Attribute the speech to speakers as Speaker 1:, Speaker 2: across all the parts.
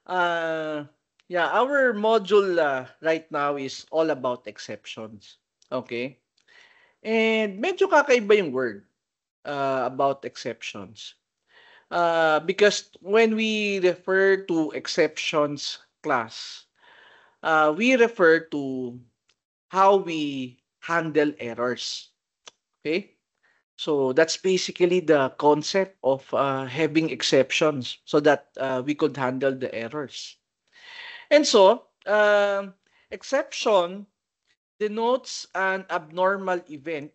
Speaker 1: Uh, yeah, our module right now is all about exceptions. Okay? And medyo kakaiba yung word about exceptions. Because when we refer to exceptions class, we refer to how we handle errors. Okay? So that's basically the concept of having exceptions so that we could handle the errors. And so, exception denotes an abnormal event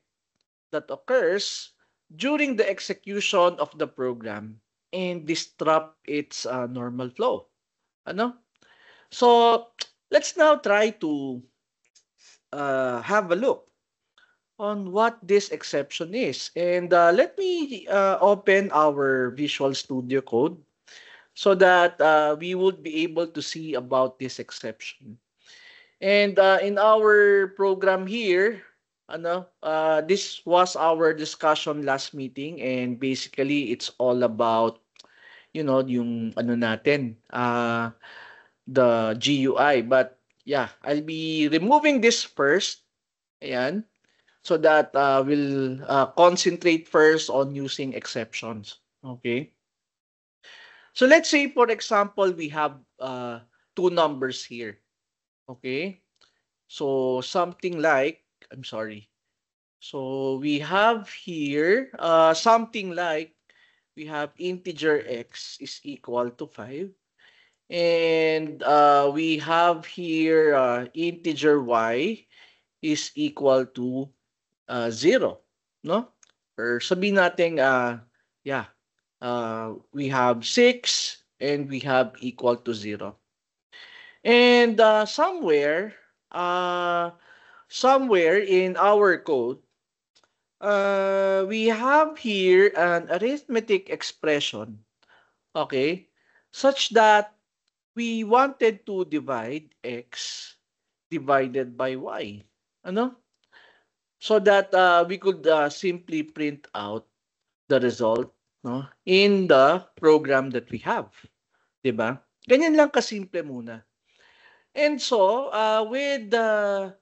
Speaker 1: that occurs during the execution of the program and disrupt its normal flow. Ano? So, let's now try to have a look on what this exception is. And let me open our Visual Studio Code so that we would be able to see about this exception. And in our program here, this was our discussion last meeting, and basically it's all about, yung ano natin, the GUI. But yeah, I'll be removing this first. Ayan. So that we'll concentrate first on using exceptions. Okay. So let's say, for example, we have two numbers here. Okay. So something like, I'm sorry. So we have here something like we have integer x is equal to 5. And we have here integer y is equal to 0. No? Or sabihin natin, yeah, we have 6 and we have equal to 0. And uh, somewhere in our code, we have here an arithmetic expression, okay, such that we wanted to divide x divided by y. Ano? So that we could simply print out the result, no, in the program that we have. Diba? Ganyan lang kasimple muna. And so, with the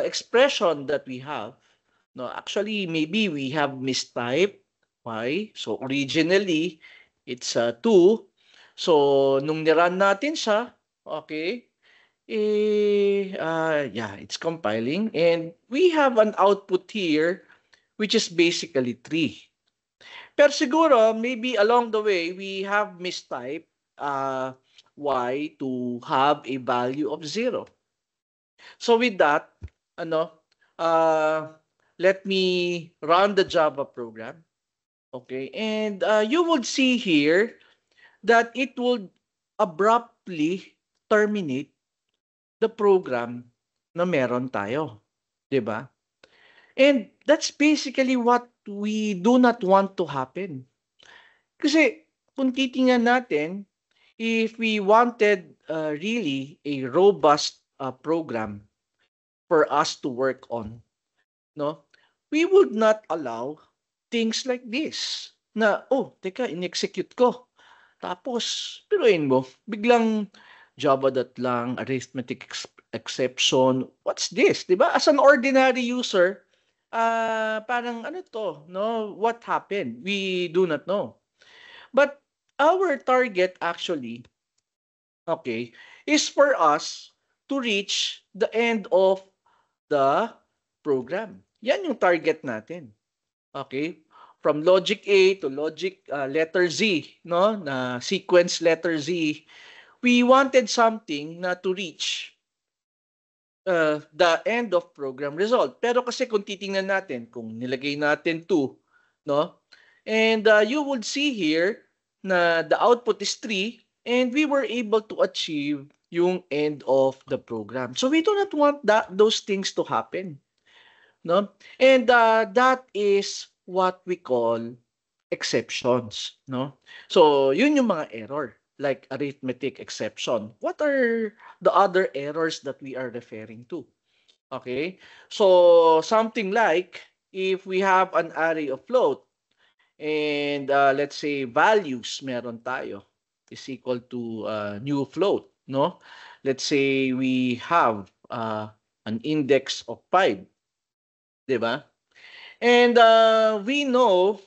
Speaker 1: expression that we have, no, actually, maybe we have mistyped y. So, originally, it's 2. So, nung nirun natin siya, okay, yeah, it's compiling. And we have an output here, which is basically 3. Pero siguro, maybe along the way, we have mistyped uh, y to have a value of 0. So with that, ano, uh, let me run the Java program. Okay, and you would see here that it would abruptly terminate the program na meron tayo. 'Di ba? And that's basically what we do not want to happen. Kasi kung titingnan natin, if we wanted really a robust program for us to work on, no, we would not allow things like this. Na, oh, teka, in-execute ko. Tapos, piruin mo, biglang Java that lang, arithmetic exception. What's this? Diba? As an ordinary user, parang ano to, no? What happened? We do not know. But our target actually, okay, is for us to reach the end of the program. Yan yung target natin. Okay? From logic A to logic letter Z, no? Na sequence letter Z, we wanted something na to reach the end of program result. Pero kasi kung titingnan natin, kung nilagay natin 2, no? And you would see here na the output is 3 and we were able to achieve yung end of the program. So we do not want those things to happen, no? And that is what we call exceptions, no? So yun yung mga error like arithmetic exception. What are the other errors that we are referring to? Okay? So something like if we have an array of float and let's say values meron tayo. is equal to new float, no? Let's say we have an index of 5, di ba? And we know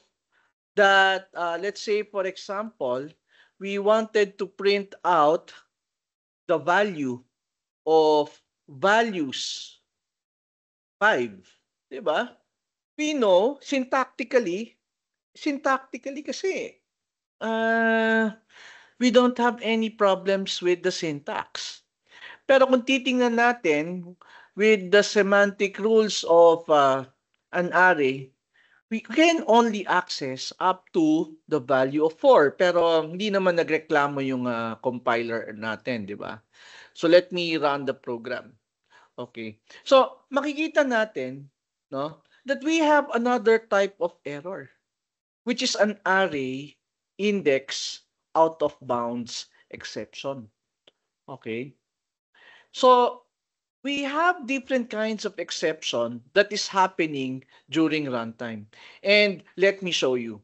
Speaker 1: that, let's say, for example, we wanted to print out the value of values 5, di ba? We know syntactically kasi we don't have any problems with the syntax. Pero kung titingnan natin with the semantic rules of an array, we can only access up to the value of 4. Pero hindi naman nagreklamo yung compiler natin, di ba? So let me run the program. Okay. So makikita natin, no, that we have another type of error, which is an array index out of bounds exception. Okay? So, we have different kinds of exception that is happening during runtime. And let me show you.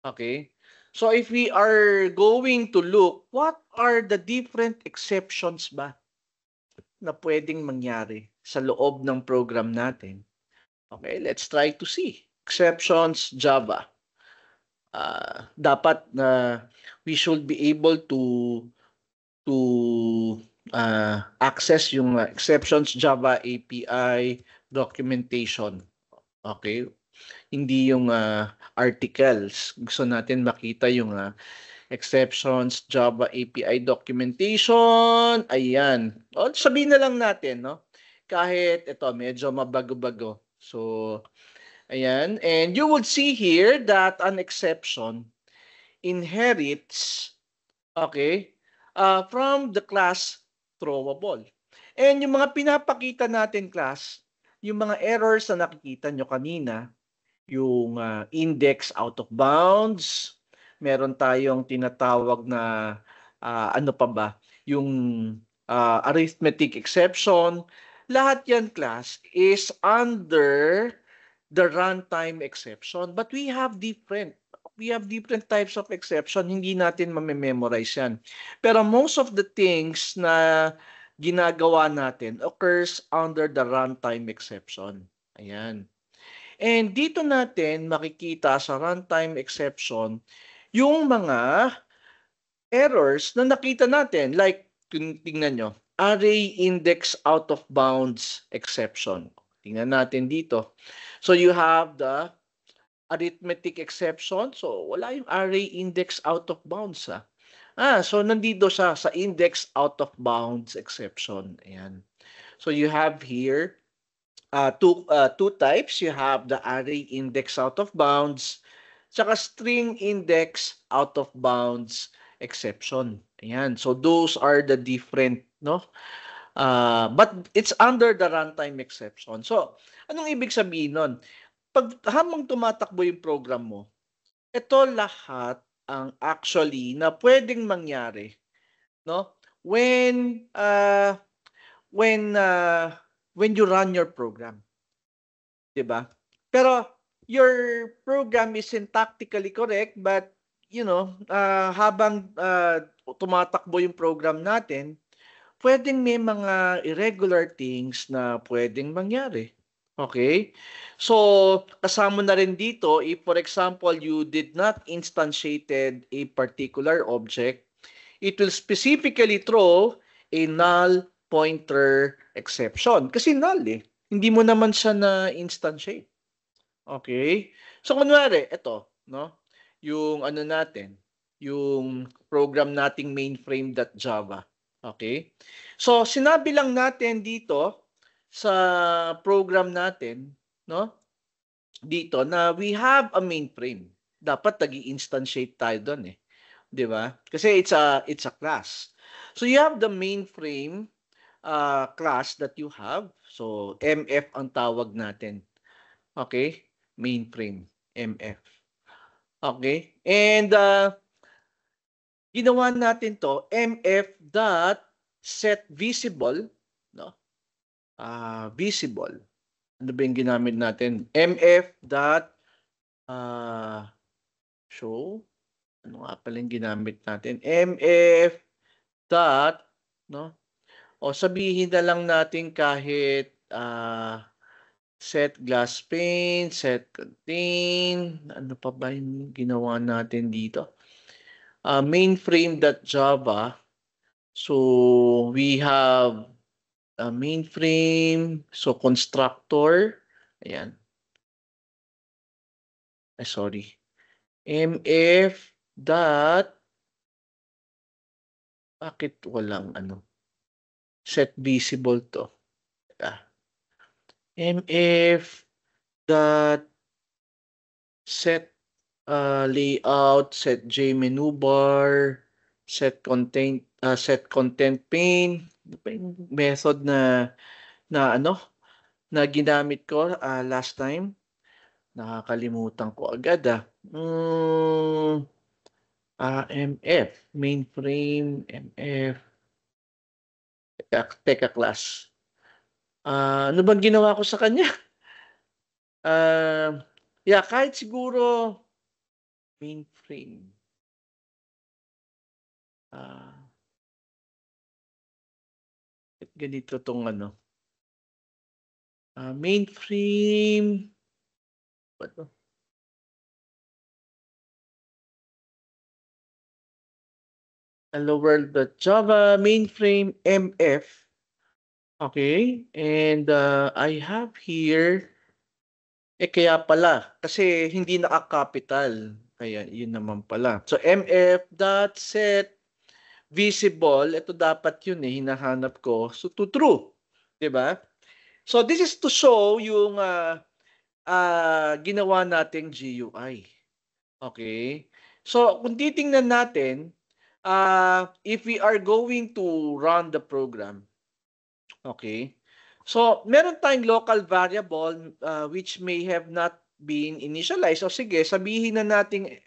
Speaker 1: Okay? So, if we are going to look, what are the different exceptions ba na pwedeng mangyari sa loob ng program natin? Okay, let's try to see. Exceptions Java. Dapat na we should be able to access yung exceptions Java API documentation. Okay? Hindi yung articles. Gusto natin makita yung exceptions Java API documentation. Ayan. O, sabihin na lang natin, no? Kahit ito, medyo mabago-bago. So, ayan. And you would see here that an exception inherits, okay, from the class throwable. And yung mga pinapakita natin, class, yung mga errors na nakikita nyo kanina, yung index out of bounds, meron tayong tinatawag na ano pa ba, yung arithmetic exception, lahat yan, class, is under the runtime exception. But we have different types of exception, hindi natin mamememorize yan. Pero most of the things na ginagawa natin occurs under the runtime exception. Ayan. And dito natin makikita sa runtime exception yung mga errors na nakita natin. Like, tingnan nyo, array index out of bounds exception. Tingnan natin dito. So you have the arithmetic exception. So wala yung array index out of bounds. So nandito siya sa index out of bounds exception. Ayan. So you have here two types. You have the array index out of bounds, saka string index out of bounds exception. Ayan. So those are the different, no? But it's under the runtime exception. So, anong ibig sabihin nun? Pag habang tumatakbo yung program mo, ito lahat ang actually na pwedeng mangyari, no? When you run your program. 'Di ba? Pero your program is syntactically correct, but habang tumatakbo yung program natin, pwedeng may mga irregular things na pwedeng mangyari. Okay? So, kasama na rin dito, if for example, you did not instantiated a particular object, it will specifically throw a null pointer exception. Kasi null eh. Hindi mo naman siya na-instantiate. Okay? So, kunwari, ito, no? Yung ano natin, yung program nating mainframe.java. Okay? So, sinabi lang natin dito sa program natin, no? Dito na we have a mainframe. Dapat nag-i-instantiate tayo doon eh. 'Di ba? Kasi it's a class. So you have the mainframe class that you have. So MF ang tawag natin. Okay? Mainframe, MF. Okay? And ginawa natin to mf dot set visible, no? Visible. Ano ba yung ginamit natin? mf dot show Ano nga pala yung ginamit natin? MF dot, no? O sabihin na lang natin kahit set glass pane, set contain. Ano pa ba yung ginawa natin dito? Mainframe.java. So we have mainframe, so constructor. Ayan. Sorry. MF dot, bakit walang ano? Set visible to. MF dot set layout, set J menu bar, set content pane. Ano pa yung method na ano na ginamit ko last time? Nakakalimutan ko agad MF, mainframe, MF, teka class. Ano bang ginawa ko sa kanya? Yeah, kahit siguro mainframe. Ganito tong ano. Mainframe. What to? Hello world.java mainframe MF. Okay, and I have here, kaya pala, kasi hindi naka-capital. Kaya yun naman pala. So mf.set visible, ito dapat yun hinahanap ko. So to true, 'di ba? So this is to show yung ginawa nating GUI. Okay? So kung titingnan natin, if we are going to run the program, okay? So, meron tayong local variable which may have not been initialized. O sige, sabihin na natin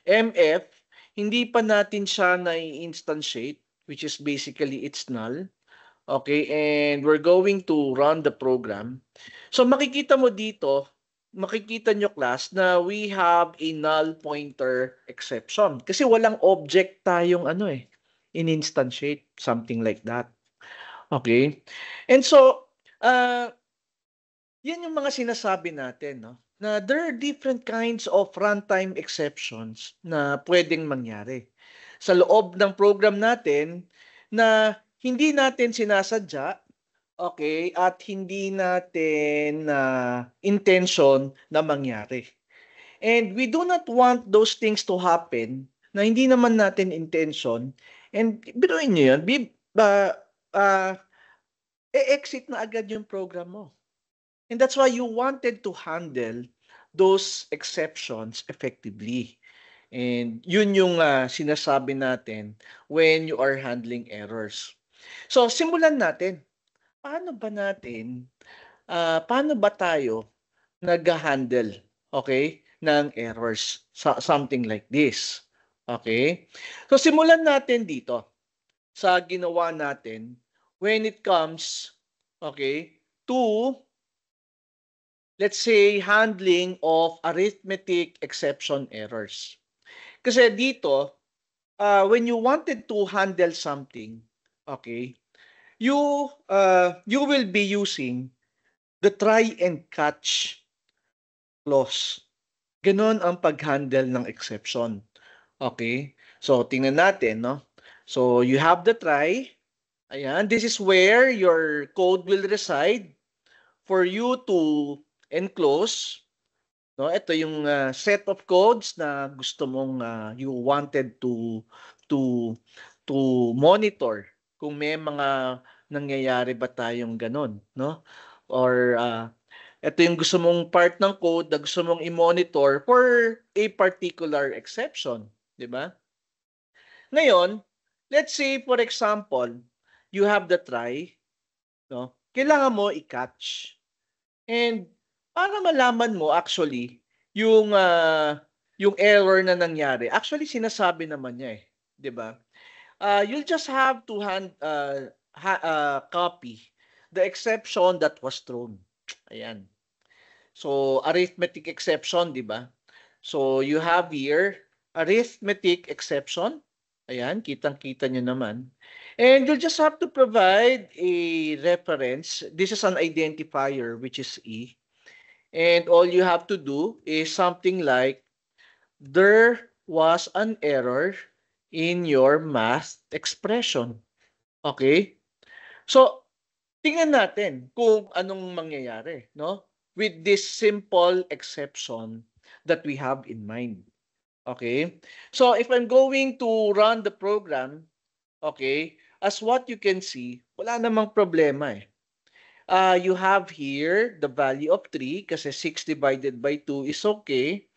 Speaker 1: MF, hindi pa natin siya na-instantiate, which is basically it's null. Okay, and we're going to run the program. So, makikita mo dito, makikita nyo class na we have a null pointer exception. Kasi walang object tayong in-instantiate, something like that. Okay? And so, yan yung mga sinasabi natin, no? Na there are different kinds of runtime exceptions na pwedeng mangyari sa loob ng program natin na hindi natin sinasadya, okay, at hindi natin intention na mangyari. And we do not want those things to happen na hindi naman natin intention. And biruin nyo yun, exit na agad yung program mo. And that's why you wanted to handle those exceptions effectively. And yun yung sinasabi natin when you are handling errors. So, simulan natin. Paano ba tayo nag-handle, okay, ng errors? Something like this. Okay? So, simulan natin dito sa ginawa natin when it comes, okay, to, let's say, handling of arithmetic exception errors. Kasi dito, when you wanted to handle something, okay, you will be using the try and catch clause. Ganon ang pag-handle ng exception. Okay? So, tingnan natin, no? So, you have the try. Ayan, this is where your code will reside for you to enclose. No, ito yung set of codes na gusto mong you wanted to to monitor kung may mga nangyayari ba tayong ganon, no? Or ito yung gusto mong part ng code na gusto mong i-monitor for a particular exception, di ba? Ngayon, let's say for example, you have the try, no? Kailangan mo i-catch. And para malaman mo actually yung error na nangyari. Actually sinasabi naman niya 'di ba? You'll just have to copy the exception that was thrown. Ayan. So arithmetic exception, 'di ba? So you have here arithmetic exception. Ayan, kitang-kita nyo naman. And you'll just have to provide a reference. This is an identifier, which is E. And all you have to do is something like, there was an error in your math expression. Okay? So, tingnan natin kung anong mangyayari, no? With this simple exception that we have in mind. Okay? So, if I'm going to run the program, okay, as what you can see, wala namang problema eh. You have here the value of 3 kasi 6 divided by 2 is okay.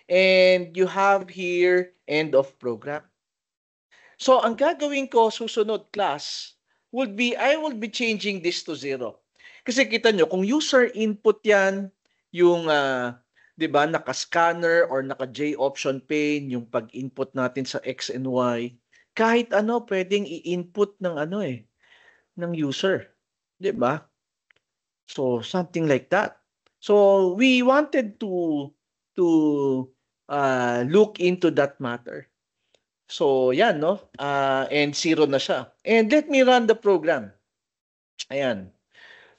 Speaker 1: And you have here end of program. So, ang gagawin ko susunod class would be, I will be changing this to 0. Kasi kita nyo, kung user input yan, yung, di ba, naka-scanner or naka-J option pane, yung pag-input natin sa X and Y, kahit ano, pwedeng i-input ng ano eh, ng user. Di ba? So, something like that. So, we wanted to look into that matter. So, yan, no? And 0 na siya. And let me run the program. Ayan.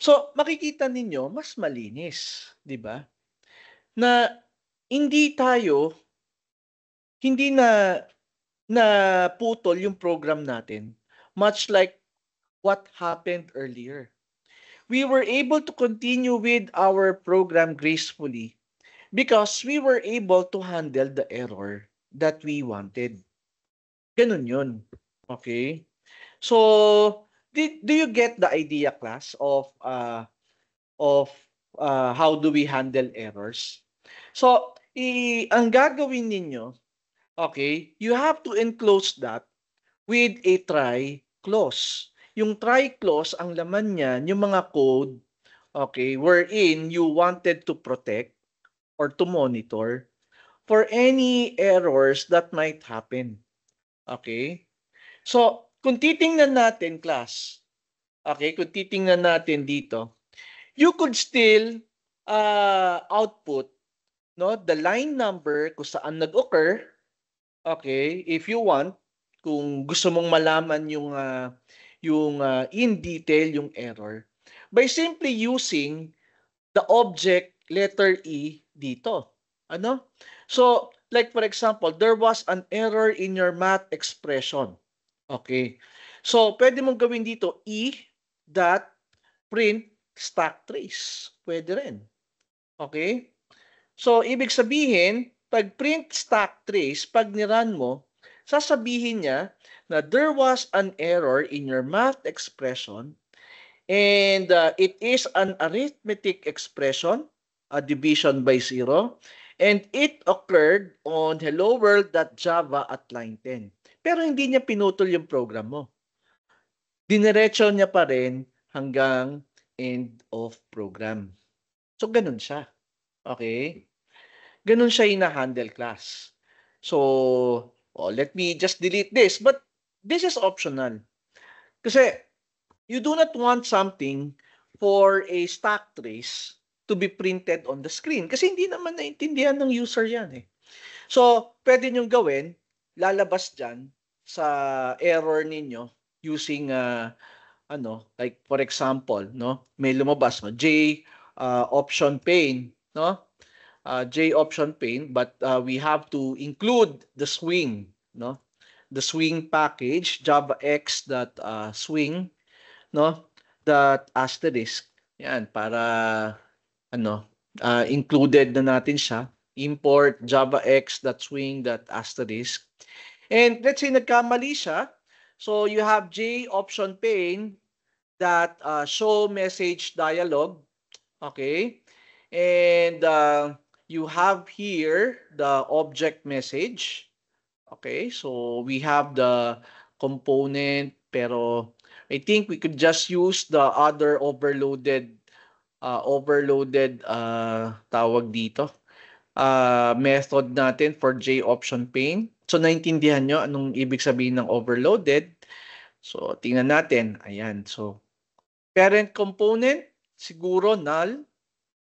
Speaker 1: So, makikita ninyo, mas malinis. Di ba? Na hindi na putol yung program natin. Much like what happened earlier. We were able to continue with our program gracefully because we were able to handle the error that we wanted. Ganun yun. Okay? So, do you get the idea, class, of how do we handle errors? So, ang gagawin ninyo, okay, you have to enclose that with a try clause. Yung try clause, ang laman niyan, yung mga code, okay, wherein you wanted to protect or to monitor for any errors that might happen. Okay? So, kung titingnan natin, class, okay, kung titingnan natin dito, you could still output, no, the line number kung saan nag-occur, okay, if you want, kung gusto mong malaman yung in detail yung error, by simply using the object letter E dito. Ano? So, like for example, there was an error in your math expression. Okay. So, pwede mong gawin dito E dot print stack trace. Pwede rin. Okay? So, ibig sabihin, pag print stack trace, pag niran mo, sasabihin niya na there was an error in your math expression and it is an arithmetic expression, a division by 0, and it occurred on helloworld.java at line 10. Pero hindi niya pinutol yung program mo. Diniretso niya pa rin hanggang end of program. So, ganun siya. Okay? Ganun siya hina-handle, class. So, let me just delete this. But this is optional. Kasi, you do not want something for a stack trace to be printed on the screen. Kasi hindi naman naintindihan ng user yan eh. So, pwede nyo gawin, lalabas dyan sa error ninyo using, like for example, no, may lumabas, no, J option pane, no, J option pane, but we have to include the swing, no, the swing package, javax that swing, no, that asterisk. Yan, para included na natin siya. Import javax.swing.asterisk. And let's say nagkamali siya. So you have J option pane that show message dialog. Okay. And you have here the object message. Okay. So we have the component, pero I think we could just use the other overloaded tawag dito method natin for J option pane. So naintindihan nyo anong ibig sabihin ng overloaded. So tingnan natin. Ayan. So parent component siguro null.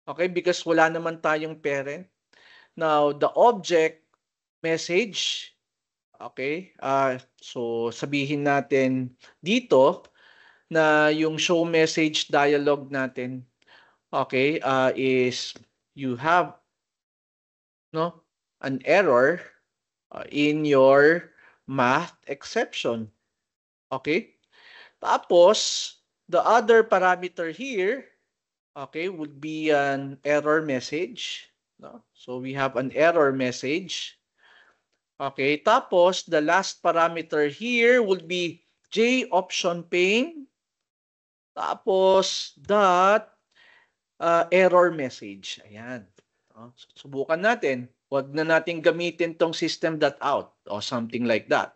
Speaker 1: Okay, because wala naman tayong parent. Now the object message. Okay? So sabihin natin dito na yung show message dialog natin, okay, is you have an error in your math exception. Okay? Tapos, the other parameter here, okay, would be an error message. No? So we have an error message. Okay, tapos the last parameter here would be J option pane. Tapos dot error message. Ayan. No? Subukan natin. Huwag na natin gamitin tong system.out or something like that.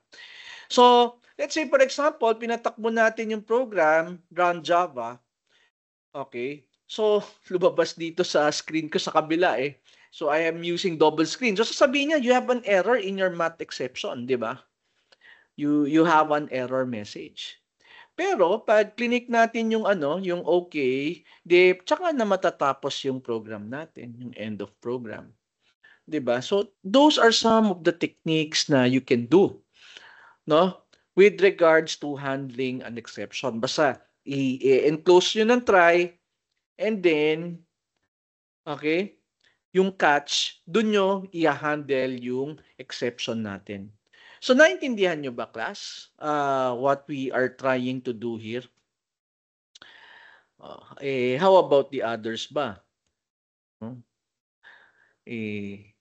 Speaker 1: So, let's say for example, pinatakbo natin yung program, run Java. Okay. So, lumabas dito sa screen ko sa kabila eh. So, I am using double screen. So, sasabihin niya, you have an error in your math exception, di ba? You have an error message. Pero, pag clinic natin yung yung okay, tsaka na matatapos yung program natin, yung end of program. Di ba? So, those are some of the techniques na you can do, no? With regards to handling an exception. Basta, i-enclose nyo ng try, and then, okay, yung catch, dun nyo i-handle yung exception natin. So, naintindihan nyo ba, class, what we are trying to do here? How about the others ba?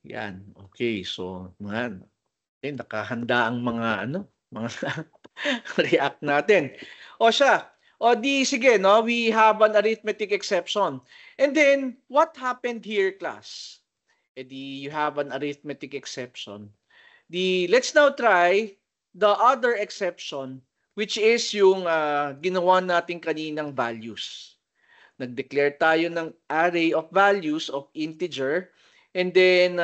Speaker 1: Yan. Okay, so, yan. Nakahanda ang mga, mga react natin. O siya, sige, no? We have an arithmetic exception. And then, what happened here, class? You have an arithmetic exception. Let's now try the other exception, which is yung ginawa natin kaninang values. Nag-declare tayo ng array of values of integer, and then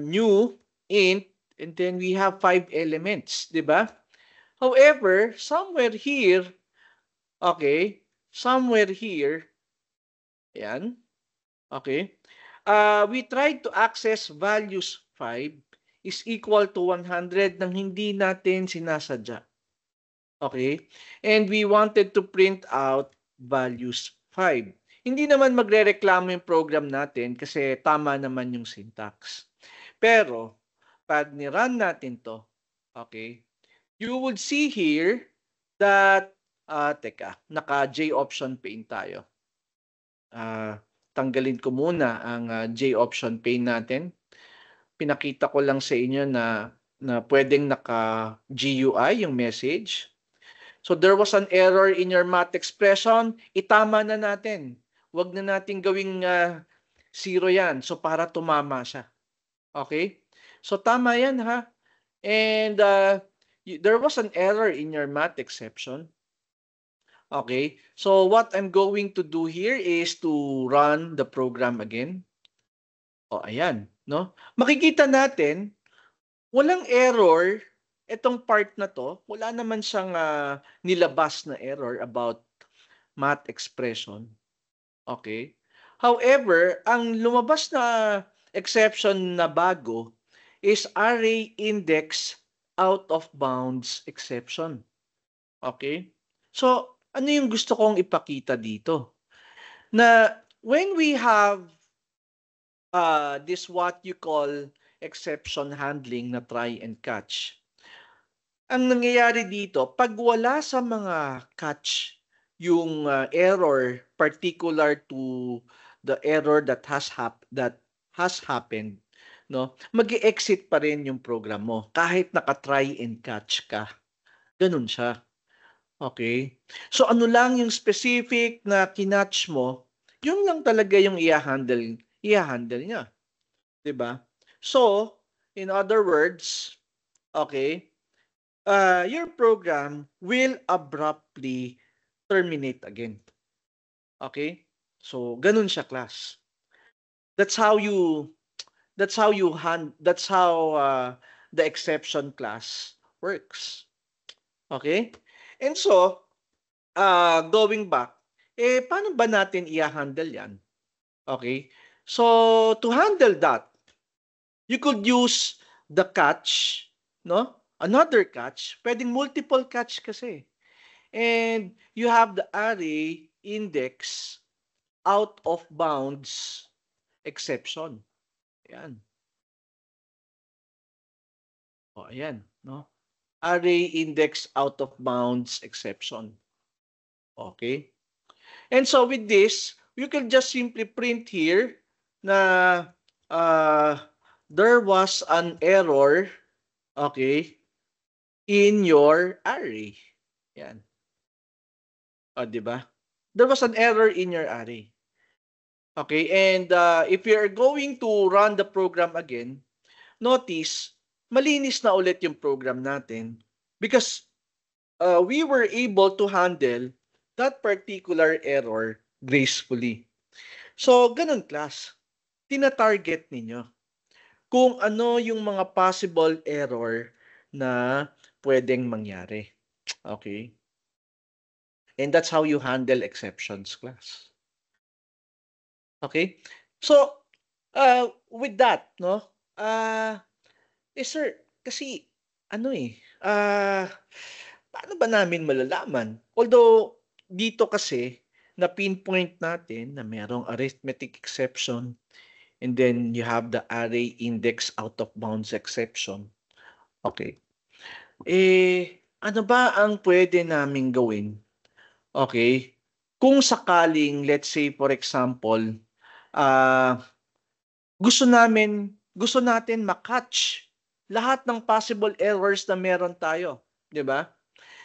Speaker 1: new int, and then we have 5 elements, di ba? However, somewhere here, okay, yan, okay, we tried to access values 5 is equal to 100 nang hindi natin sinasadya. Okay? And we wanted to print out values 5. Hindi naman magrereklamo yung program natin kasi tama naman yung syntax. Pero, pag ni-run natin to, okay, you would see here that, naka-J option pane tayo. Tanggalin ko muna ang J option pane natin. Pinakita ko lang sa inyo na pwedeng naka-GUI yung message. So there was an error in your math expression, itama na natin. Huwag na natin gawing 0 yan. So para tumama siya. Okay? So tama yan ha. And there was an error in your math exception. Okay? So what I'm going to do here is to run the program again. Ayan. No? Makikita natin, walang error. Itong part na to, wala naman siyang nilabas na error about math expression. Okay? However, ang lumabas na exception na bago is array index out of bounds exception. Okay? So, ano yung gusto kong ipakita dito? Na when we have this what you call exception handling na try and catch, ang nangyayari dito, pag wala sa mga catch yung error particular to the error that has happened, no? Mag-exit pa rin yung program mo kahit naka-try and catch ka. Ganun siya. Okay? So ano lang yung specific na kinatch mo, yun lang talaga yung i-handle niya. 'Di ba? So, in other words, okay, your program will abruptly terminate again. Okay? So, ganun siya, class. That's how the exception class works. Okay? And so, going back, paano ba natin i-handle yan? Okay? So, to handle that, you could use the catch, no? Another catch, pwedeng multiple catch kasi. And you have the array index out of bounds exception. Ayan. O, ayan, no? Array index out of bounds exception. Okay? And so with this, you can just simply print here na there was an error, okay, in your array. Yan. O, di ba? There was an error in your array. Okay, and if you're going to run the program again, notice, malinis na ulit yung program natin because we were able to handle that particular error gracefully. So, ganun class. Tina-target ninyo kung ano yung mga possible error na pwedeng mangyari. Okay? And that's how you handle exceptions, class. Okay? So, with that, no? Sir, kasi, paano ba namin malalaman? Although, dito kasi, na pinpoint natin na merong arithmetic exception and then you have the array index out of bounds exception. Okay. Ano ba ang pwede naming gawin? Okay. Kung sakaling, let's say, for example, gusto natin makatch lahat ng possible errors na meron tayo. Di ba?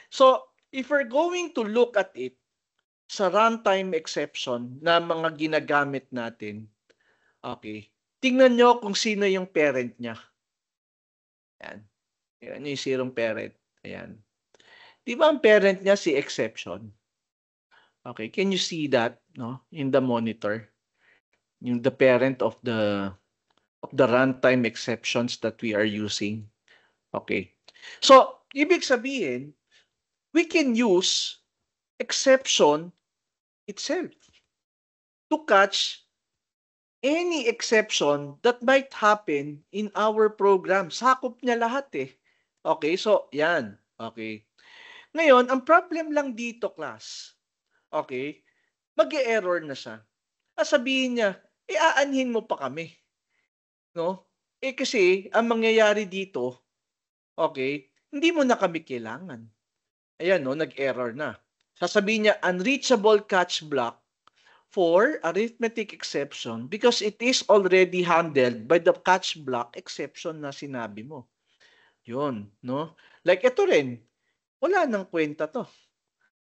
Speaker 1: So, if we're going to look at it, sa runtime exception na mga ginagamit natin, okay, tingnan nyo kung sino yung parent niya. Ayan. Ayan yung zerong parent. Ayan. Di ba ang parent niya si exception? Okay, can you see that, no, in the monitor? Yung the parent of the runtime exceptions that we are using. Okay. So, ibig sabihin, we can use exception itself to catch any exception that might happen in our program. Sakop niya lahat eh. Okay, so yan. Okay. Ngayon, ang problem lang dito, class, okay, mag-e-error na siya. Sabihin niya, aanhin mo pa kami. No? Kasi, ang mangyayari dito, okay, hindi mo na kami kailangan. Ayan, no, nag-error na. Sasabihin niya, unreachable catch block for arithmetic exception because it is already handled by the catch block exception na sinabi mo. Yun, no? Like ito rin, wala nang kwenta to.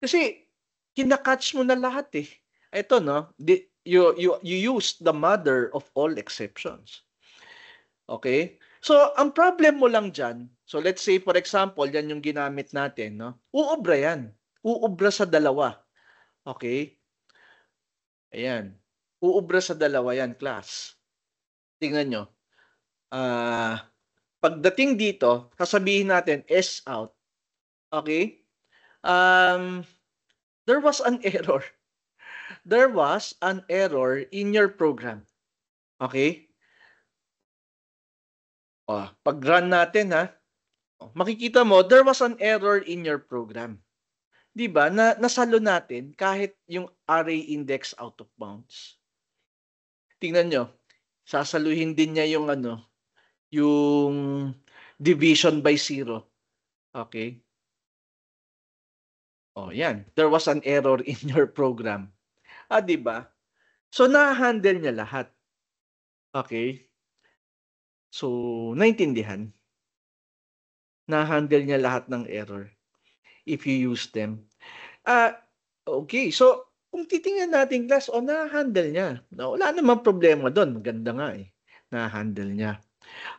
Speaker 1: Kasi, kinakatch mo na lahat eh. Ito, no? You use the mother of all exceptions. Okay? So, ang problem mo lang dyan, so let's say for example, yan yung ginamit natin, no? Uubra yan. Uubra sa dalawa. Okay? Ayan. Uubra sa dalawa yan, class. Tingnan nyo. Pagdating dito, sasabihin natin S out. Okay? There was an error. There was an error in your program. Okay? Pag-run natin, ha? Makikita mo, there was an error in your program. Diba? Nasalo natin kahit yung array index out of bounds. Tingnan nyo. Sasaluhin din niya yung yung division by 0. Okay? Yan. There was an error in your program. Diba? So, na-handle niya lahat. Okay? So, naintindihan? Na-handle niya lahat ng error if you use them. Okay. So, kung titingnan natin, class, na-handle niya. Wala namang problema doon. Maganda nga eh. Na-handle niya.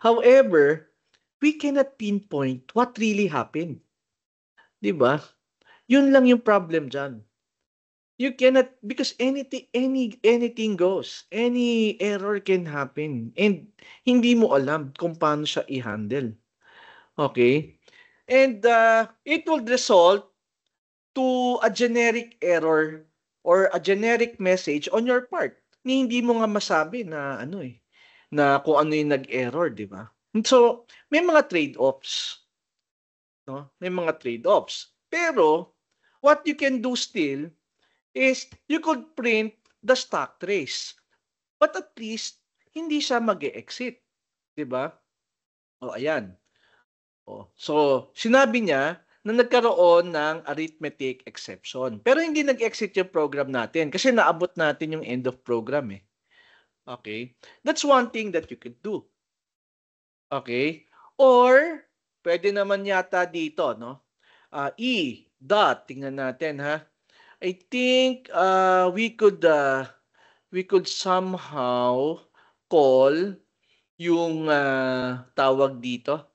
Speaker 1: However, we cannot pinpoint what really happened. Diba? Yun lang yung problem dyan. You cannot, because anything goes. Any error can happen. And hindi mo alam kung paano siya i-handle. Okay? And it will result to a generic error or a generic message on your part. Hindi mo nga masabi na na kung ano yung nag-error, di ba? So, may mga trade-offs. No? May mga trade-offs. Pero, what you can do still is you could print the stock trace. But at least, hindi siya mag-e-exit. Diba? O, ayan. O, so, sinabi niya na nagkaroon ng arithmetic exception. Pero hindi nag-exit yung program natin kasi naabot natin yung end of program eh. Okay? That's one thing that you could do. Okay? Or, pwede naman yata dito, no? E, dot, tingnan natin ha. I think we could somehow call yung tawag dito.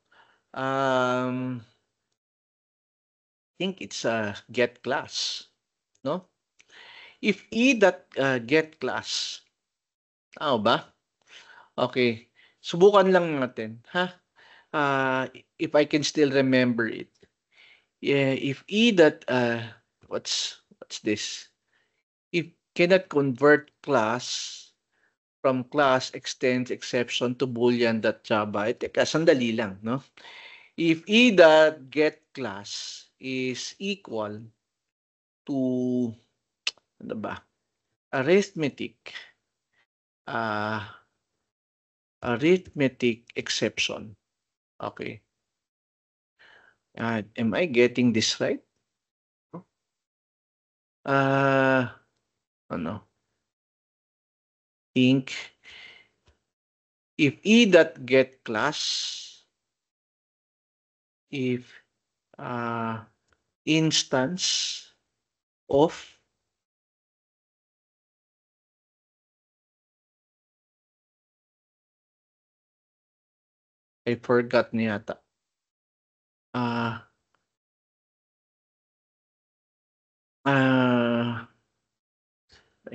Speaker 1: I think it's a get class, no? If E dot get class, tama ba? Okay. Subukan lang natin, ha? If I can still remember it. Yeah, if E dot what's this? If cannot convert class from class extends exception to boolean.java. Teka, sandali lang, no? If E dot get class is equal to ano ba? Arithmetic exception. Okay. Am I getting this right? Ano? Think if E dot get class, if instance of I forgot na yata. I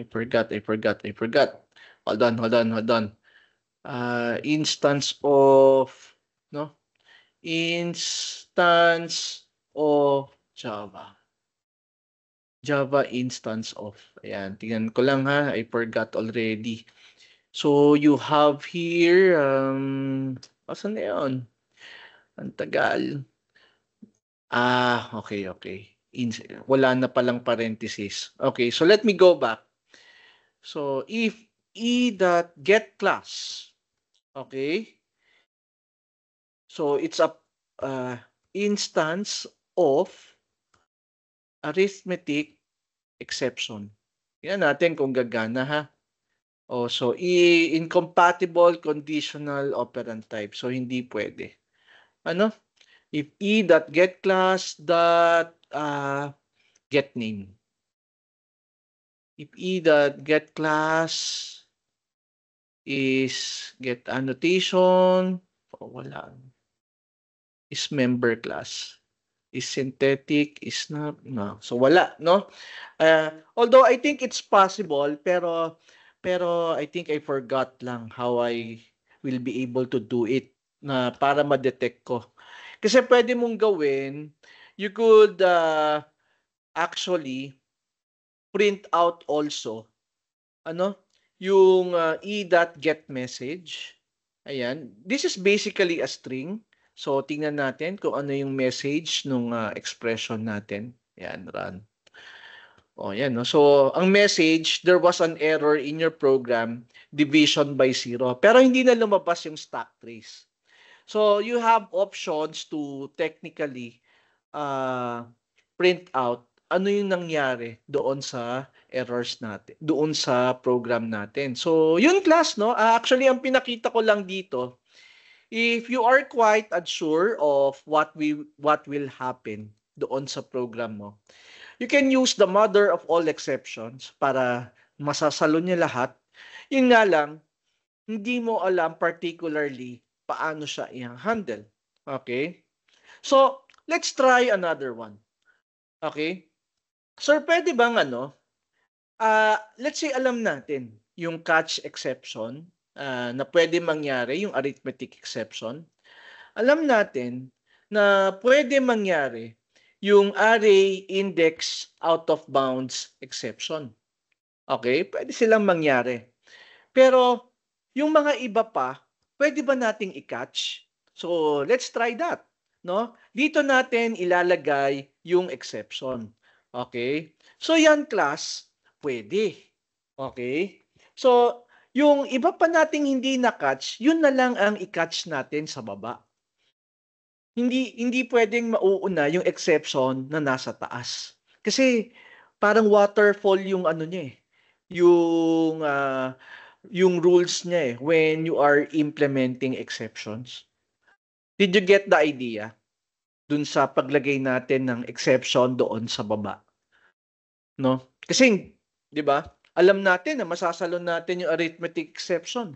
Speaker 1: forgot. Hold on. Instance of, no? Instance of Java. Java instance of. Ayan, tingnan ko lang ha. I forgot already. So, you have here, asan na yun? Ang tagal. Okay. Wala na palang parenthesis. Okay, so let me go back. So, if E dot get class, okay? So, it's a instance of arithmetic exception. Yan natin kung gagana ha. So, incompatible conditional operand type. So, hindi pwede. Ano? If E dot get class dot get name. If E dot get class is get annotation, wala. Is member class. Is synthetic, is not, no. So wala, no? Although I think it's possible, pero I think I forgot lang how I will be able to do it na para ma-detect ko. Kasi pwede mong gawin, you could actually print out also yung e.getMessage. Ayan. This is basically a string. So, tingnan natin kung ano yung message nung expression natin. Ayan, run. Yan. No? So, ang message, there was an error in your program, division by 0. Pero hindi na lumabas yung stack trace. So, you have options to technically print out ano yung nangyari doon sa errors natin, doon sa program natin. So, yun class, no? Actually, ang pinakita ko lang dito, if you are quite unsure of what will happen doon sa program mo, you can use the mother of all exceptions para masasalo niya lahat. Yun nga lang, hindi mo alam particularly paano siya i-handle. Okay? So, let's try another one. Okay? Sir, pwede bang let's say alam natin yung catch exception na pwede mangyari, yung arithmetic exception. Alam natin na pwede mangyari yung array index out of bounds exception. Okay? Pwede silang mangyari. Pero yung mga iba pa, pwede ba nating i-catch? So, let's try that, no? Dito natin ilalagay yung exception. Okay? So, yan class, pwede. Okay? So, yung iba pa nating hindi na-catch, yun na lang ang i-catch natin sa baba. Hindi pwedeng mauuna yung exception na nasa taas. Kasi parang waterfall yung ano niya eh. Yung yung rules niya eh when you are implementing exceptions. Did you get the idea? Dun sa paglagay natin ng exception doon sa baba, no? Kasi 'di ba? Alam natin na masasalon natin yung arithmetic exception.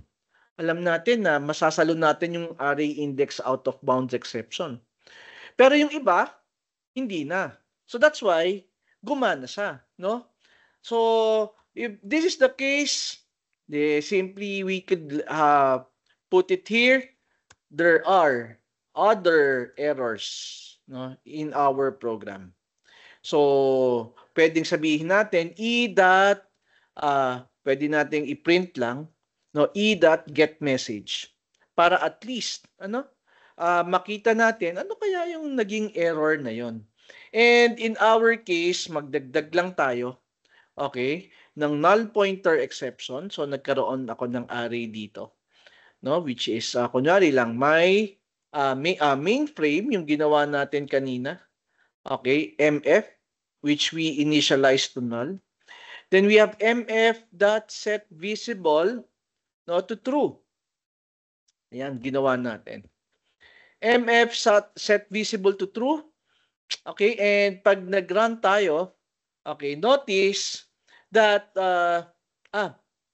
Speaker 1: Alam natin na masasalon natin yung array index out of bounds exception. Pero yung iba, hindi na. So that's why gumana siya, no? So if this is the case, simply we could put it here. There are other errors, no, in our program. So pwedeng sabihin natin pwede nating i-print lang, no, get message para at least makita natin ano kaya yung naging error na yon. And in our case, magdagdag lang tayo, okay, ng null pointer exception. So nagkaroon ako ng array dito, no, which is kunyari lang mainframe yung ginawa natin kanina. Okay, mf, which we initialize to null. Then we have mf dot set visible, no, to true. Ayan, ginawa natin. mf set visible to true. Okay, and pag nag-run tayo, okay, notice that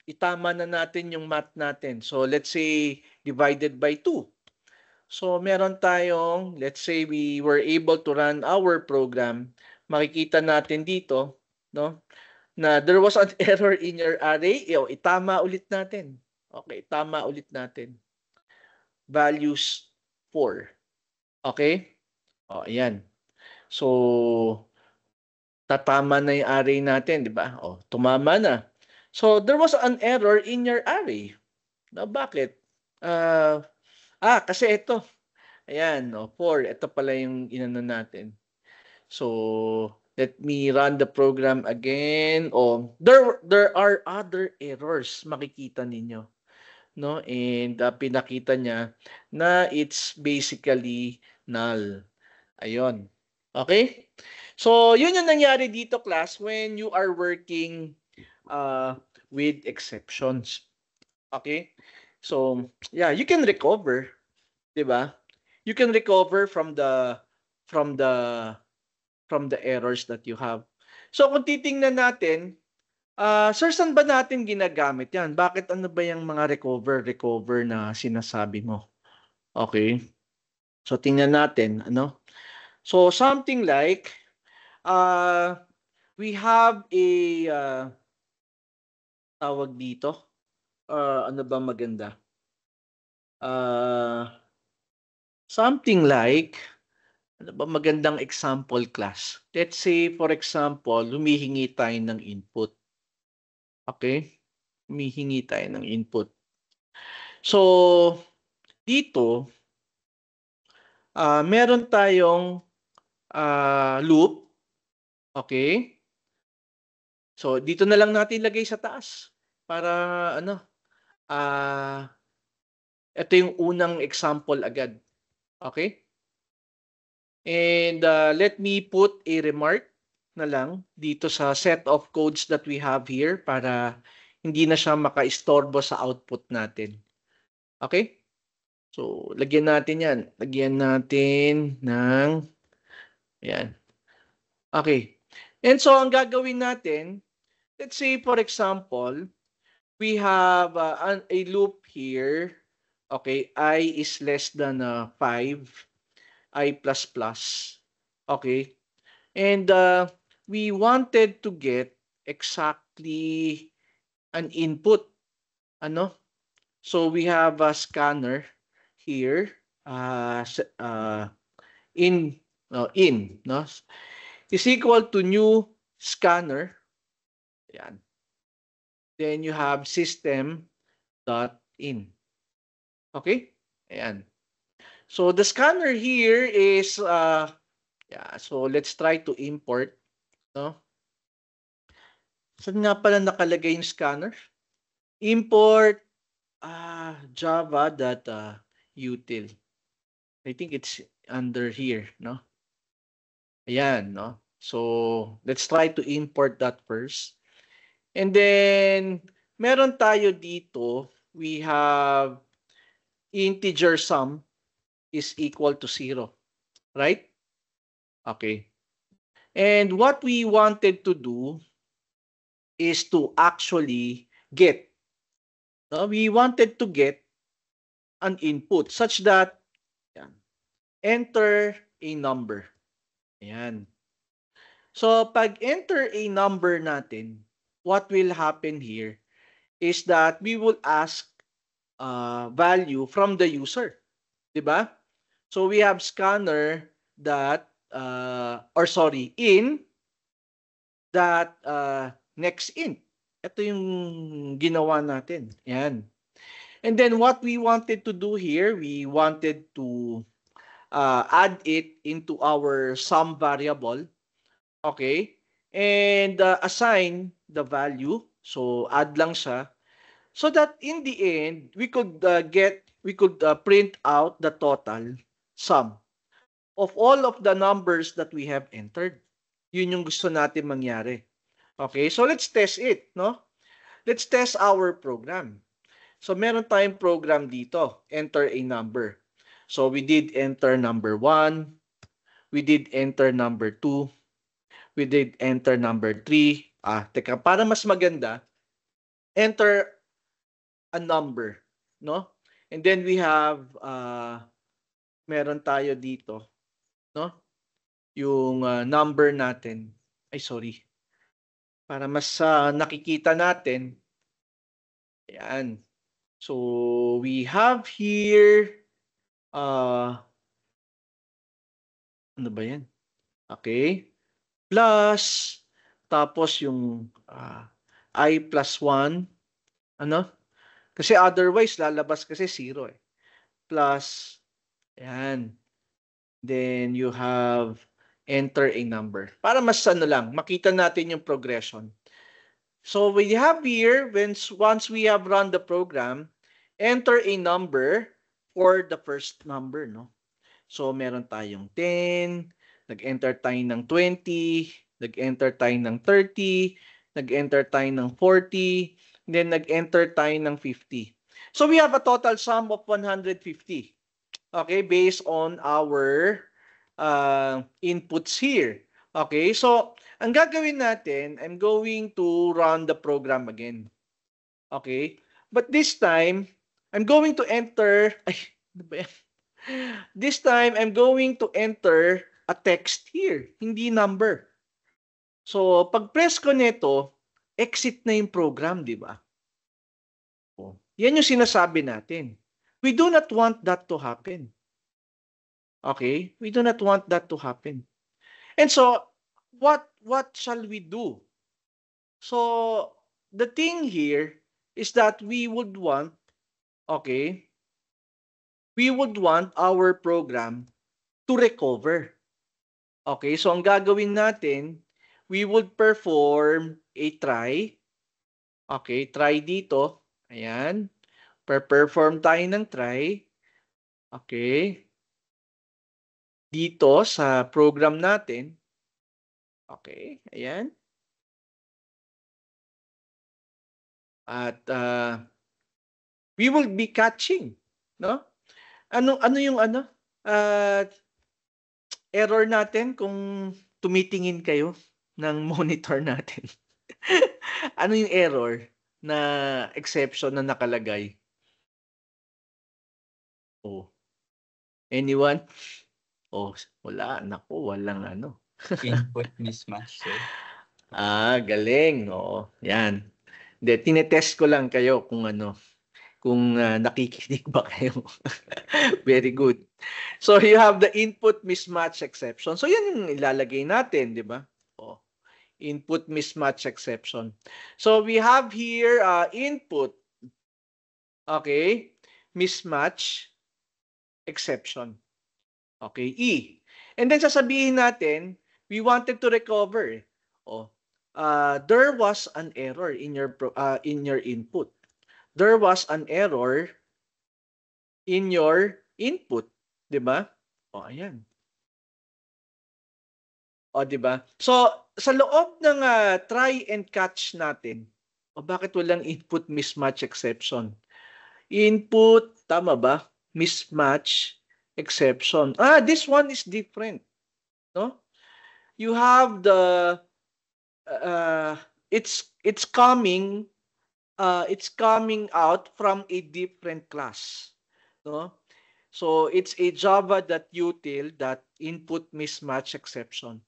Speaker 1: itama na natin yung math natin. So let's say divided by 2. So meron tayong, let's say we were able to run our program, makikita natin dito, no, na there was an error in your array. Itama ulit natin. Okay, tama ulit natin. Values 4. Okay? O, ayan. So, tatama na yung array natin, di ba? O, tumama na. So, there was an error in your array. Na bakit? Kasi ito. Ayan, 4. Ito pala yung inano natin. So, let me run the program again. There are other errors makikita ninyo, no? And pinakita niya na it's basically null. Ayun. Okay? So, yun yung nangyari dito, class, when you are working with exceptions. Okay? So, yeah, you can recover, 'di ba? You can recover from from the from the errors that you have. So kung titingnan natin, sir, saan ba natin ginagamit yan? Bakit ano ba yung mga recover na sinasabi mo? Okay. So tingnan natin, ano? So something like, we have a, tawag dito, ano ba maganda? Something like, ano ba magandang example, class? Let's say, for example, humihingi tayo ng input. Okay? Humihingi tayo ng input. So, dito, meron tayong loop. Okay? So, dito na lang natin lagay sa taas. Para, ito yung unang example agad. Okay? And let me put a remark na lang dito sa set of codes that we have here para hindi na siya makaistorbo sa output natin. Okay? So, lagyan natin yan. Lagyan natin ng, ayan. Okay. And so, ang gagawin natin, let's say, for example, we have a loop here. Okay, I is less than 5, I plus plus. Okay. And we wanted to get exactly an input. Ano? So we have a scanner here. In no, is equal to new scanner. Yan. Then you have system dot in. Okay? Ayan. So the scanner here is, yeah, so let's try to import, no? Saan nga pala nakalagay yung scanner? Import java.util. I think it's under here, no? Ayan, no? So let's try to import that first. And then meron tayo dito, we have integer sum is equal to 0, right? Okay. And what we wanted to do is to actually get, no? We wanted to get an input such that, yan, enter a number. Ayan. So pag enter a number natin, what will happen here is that we will ask value from the user. Diba? So we have scanner that, in that next int. Ito yung ginawa natin. Yan. And then what we wanted to do here, we wanted to add it into our sum variable. Okay? And assign the value. So add lang siya. So that in the end, we could print out the total sum of all of the numbers that we have entered. Yun yung gusto natin mangyari. Okay, so let's test it, no? Let's test our program. So meron tayong program dito, enter a number. So we did enter number 1, we did enter number 2, we did enter number 3. Teka, para mas maganda, enter a number, no? And then we have meron tayo dito, no? Yung number natin. Ay, sorry. Para mas nakikita natin. Ayan. So we have here ano ba 'yan? Okay. Plus tapos yung I plus 1, ano? Kasi otherwise lalabas kasi 0 eh. Plus, ayan. Then you have enter a number. Para mas ano lang, makita natin yung progression. So we have here, once we have run the program, enter a number for the first number, no? So meron tayong 10, nag-enter tayo ng 20, nag-enter tayo ng 30, nag-enter tayo ng 40, then nag-enter tayo ng 50. So we have a total sum of 150. Okay, based on our inputs here. Okay, so ang gagawin natin, I'm going to run the program again. Okay, but this time, I'm going to enter, ano ba yan? This time, I'm going to enter a text here, hindi number. So, pag press ko nito, exit na yung program, di ba? Yan yung sinasabi natin. We do not want that to happen. Okay? We do not want that to happen. And so, what shall we do? So, the thing here is that we would want, okay, we would want our program to recover. Okay, so ang gagawin natin, we would perform a try. Okay, try dito. Ayan. Perform tayo ng try. Okay. Dito sa program natin. Okay, ayan. At we will be catching, no? Ano yung error natin kung tumitingin kayo ng monitor natin? Ano yung error na exception na nakalagay? Oh. Anyone? Oh, wala. Naku, walang ano.
Speaker 2: Input mismatch, sir.
Speaker 1: Galing. Oo, yan. Hindi, tinetest ko lang kayo kung kung nakikinig ba kayo. Very good. So you have the input mismatch exception. So yan yung ilalagay natin, di ba? Oh, input mismatch exception. So we have here input, okay, mismatch exception. Okay, E. And then sasabihin natin, we wanted to recover. There was an error in your input. There was an error in your input, 'di ba? Ayan. 'Di ba? So, sa loob ng try and catch natin, bakit walang input mismatch exception? Input, tama ba? Mismatch exception. This one is different, no? You have the uh, it's coming out from a different class, no? So it's a java.util that input mismatch exception.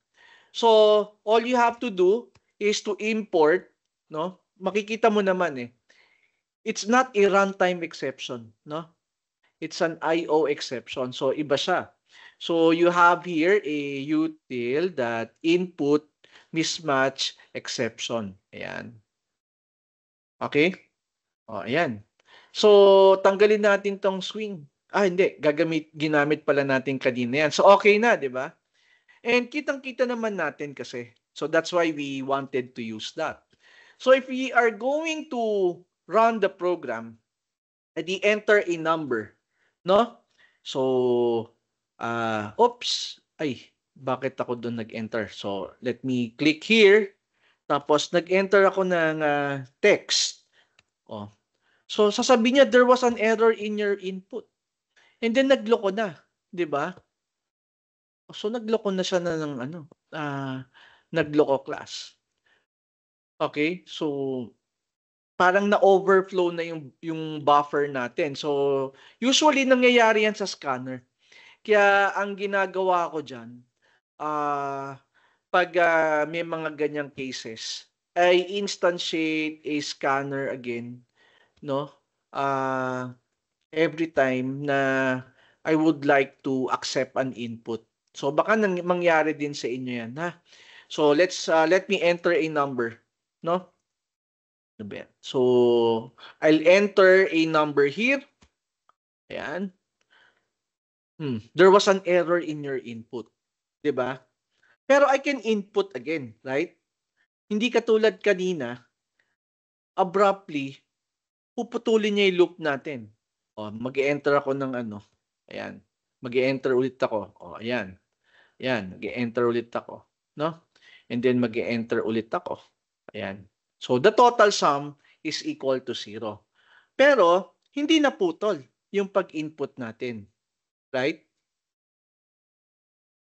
Speaker 1: So all you have to do is to import, no? Makikita mo naman it's not a runtime exception, no? It's an IO exception. So iba siya. So you have here a util that input mismatch exception. Ayan. Okay? Ayan. So tanggalin natin tong swing. Hindi. Ginamit pala natin kanina yan. So okay na, di ba? And kitang-kita naman natin kasi. So that's why we wanted to use that. So if we are going to run the program, enter a number, no? So, bakit ako doon nag-enter? So, let me click here. Tapos, nag-enter ako ng text. So, sasabihin niya, there was an error in your input. And then, nagloko na. Di ba? So, nagloko na siya na ng nagloko class. Okay? So, parang na-overflow na yung buffer natin. So, usually nangyayari yan sa scanner. Kaya ang ginagawa ko diyan, pag may mga ganyang cases, I instantiate a scanner again, no? Every time na I would like to accept an input. So baka mangyari din sa inyo yan, ha? So let me enter a number, no? So I'll enter a number here. Ayan. There was an error in your input, 'di ba? Pero I can input again, right? Hindi katulad kanina, abruptly puputulin niya 'yung loop natin. Mag-e-enter ako ng ayan. Mag-e-enter ulit ako. Ayan. Ayan, mag-e-enter ulit ako, no? And then mag-e-enter ulit ako. Ayan. So the total sum is equal to 0. Pero hindi naputol 'yung pag-input natin, right?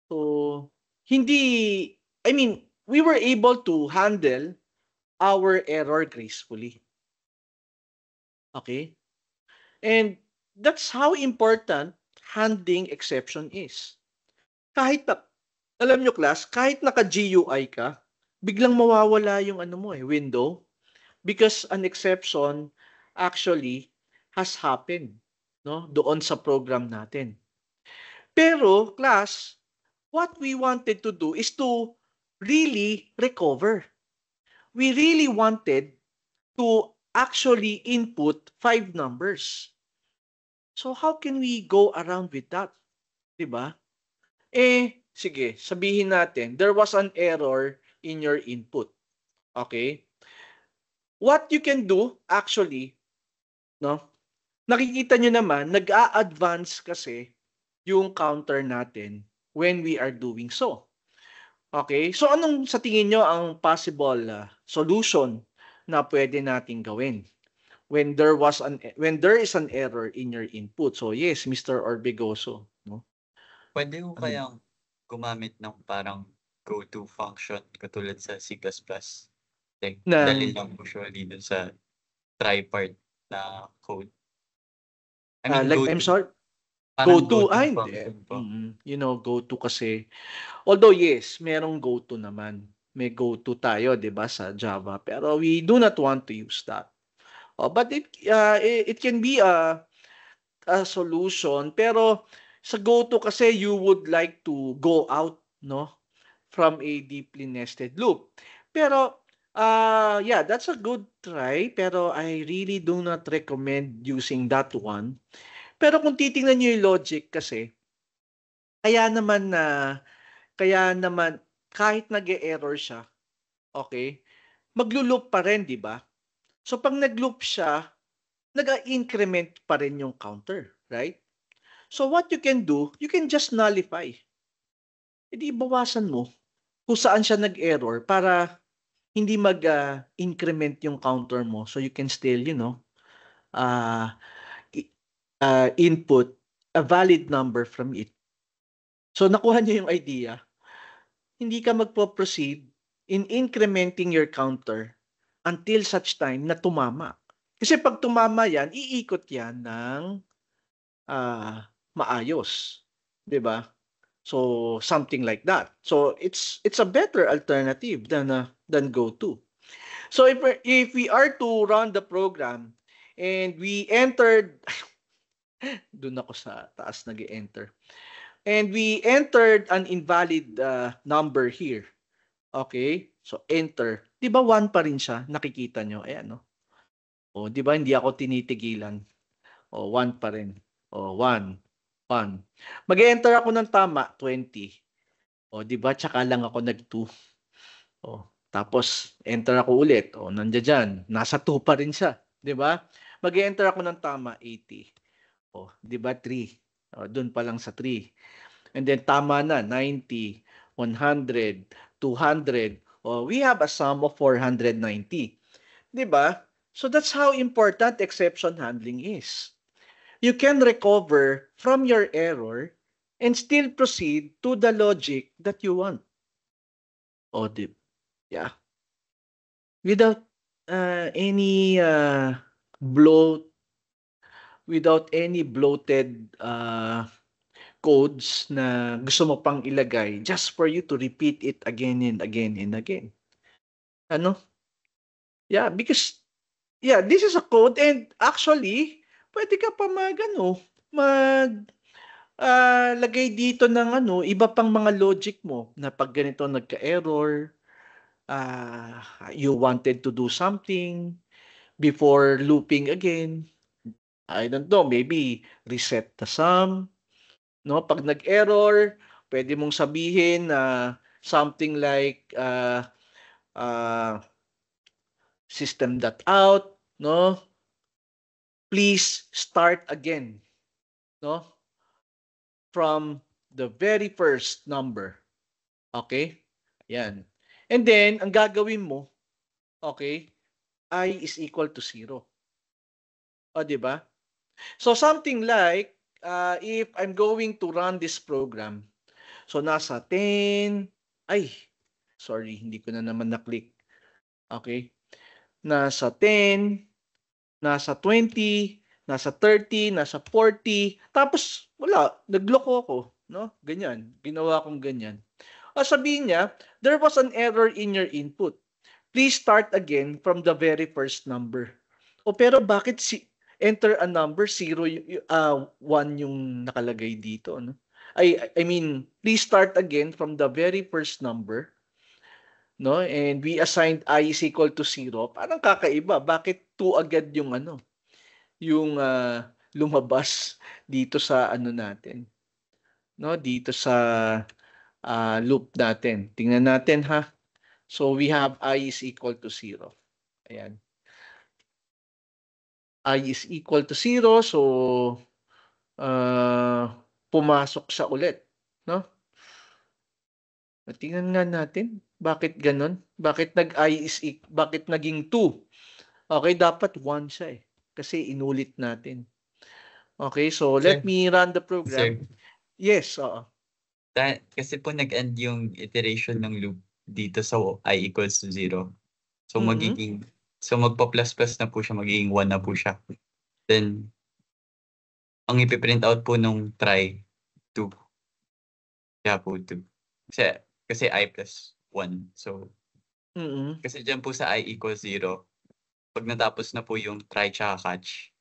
Speaker 1: So we were able to handle our error gracefully. Okay? And that's how important handling exception is. Alam nyo class, kahit naka-GUI ka, biglang mawawala yung window, because an exception actually has happened, no, doon sa program natin. Pero class, what we wanted to do is to really recover. We really wanted to actually input 5 numbers. So how can we go around with that? Diba? Sige, sabihin natin, there was an error in your input. Okay? What you can do, actually, no? Nakikita nyo naman, nag-a-advance kasi yung counter natin when we are doing so. Okay? So anong sa tingin nyo ang possible solution na pwede nating gawin when there is an error in your input? So yes, Mr. Orbegoso, no?
Speaker 2: Pwede ko kayang gumamit ng parang go-to function katulad sa C++. Like, dali lang usually dun sa try part na code.
Speaker 1: I'm sorry? Go-to, hindi. Go-to kasi. Although yes, merong go-to naman. May go-to tayo, 'di ba, sa Java. Pero we do not want to use that. But it can be a solution. Pero sa go-to kasi you would like to go out, no, from a deeply nested loop. Pero yeah, that's a good try. Pero I really do not recommend using that one. Pero kung titingnan niyo yung logic kasi, Kaya naman kahit nag-e-error siya, okay, maglo-loop pa rin, di ba? So pag nag-loop siya, nag-increment pa rin yung counter, right? So what you can do, you can just nullify. Hindi bawasan mo kung saan siya nag-error para hindi mag-increment yung counter mo. So you can still, uh, input a valid number from it. So nakuha niyo yung idea. Hindi ka magpo-proceed in incrementing your counter until such time na tumama. Kasi pag tumama yan, iikot yan ng maayos. 'Di ba? So something like that. So it's a better alternative than go to. So if we are to run the program and we entered doon ako sa taas nag-enter. And we entered an invalid number here. Okay? So enter. 'Di ba 1 pa rin siya? Nakikita nyo. Ayan, no? O, 'di ba hindi ako tinitigilan? O, 1 pa rin. O, 1. 1. Mag-enter ako ng tama, 20. O, 'di ba? Tsaka lang ako nag-2. O, tapos enter ako ulit. O, nandiyan dyan. Nasa 2 pa rin siya. 'Di ba? Mag-enter ako ng tama, 80. O, 'di ba? 3. O, doon pa lang sa 3. And then tama na, 90, 100, 200. Oh, we have a sum of 490. 'Di ba? So that's how important exception handling is. You can recover from your error and still proceed to the logic that you want. Oh, yeah. Without any bloated codes na gusto mo pang ilagay just for you to repeat it again and again and again. Ano? Yeah, because this is a code and actually pwede ka pa lagay dito ng iba pang mga logic mo na pag ganito nagka-error, you wanted to do something before looping again. I don't know, maybe reset the sum. No, pag nag-error, pwede mong sabihin na something like system.out, no? Please start again, no? From the very first number. Okay? Yan. And then ang gagawin mo, okay? I is equal to 0. O, di ba? So something like if I'm going to run this program, so nasa 10, sorry, hindi ko na naman na-click. Okay? Nasa 10, nasa 20, nasa 30, nasa 40, tapos wala, nagloko ako, no? Ganyan, ginawa kong ganyan. O sabihin niya, there was an error in your input. Please start again from the very first number. O pero bakit enter a number 0 1 yung nakalagay dito, no? I mean, please start again from the very first number, no? And we assigned I is equal to 0. Parang kakaiba. Bakit 2 agad yung yung lumabas dito sa natin, no? Dito sa loop natin. Tingnan natin, ha. So we have I is equal to 0. Ayan. I is equal to 0. So pumasok siya ulit, no? Tingnan nga natin, bakit ganun? Bakit bakit naging 2? Okay, dapat 1 siya eh. Kasi inulit natin. Okay, so let me run the program.
Speaker 2: Sir,
Speaker 1: Yes, oo.
Speaker 2: Kasi po nag-end yung iteration ng loop dito sa I equals to 0. So magpa-plus-plus na po siya, magiging 1 na po siya. Then, ang ipiprint out po nung try 2. Kaya po 2. Kasi I plus 1. So, kasi dyan po sa I equals 0, pag natapos na po yung try tsaka catch,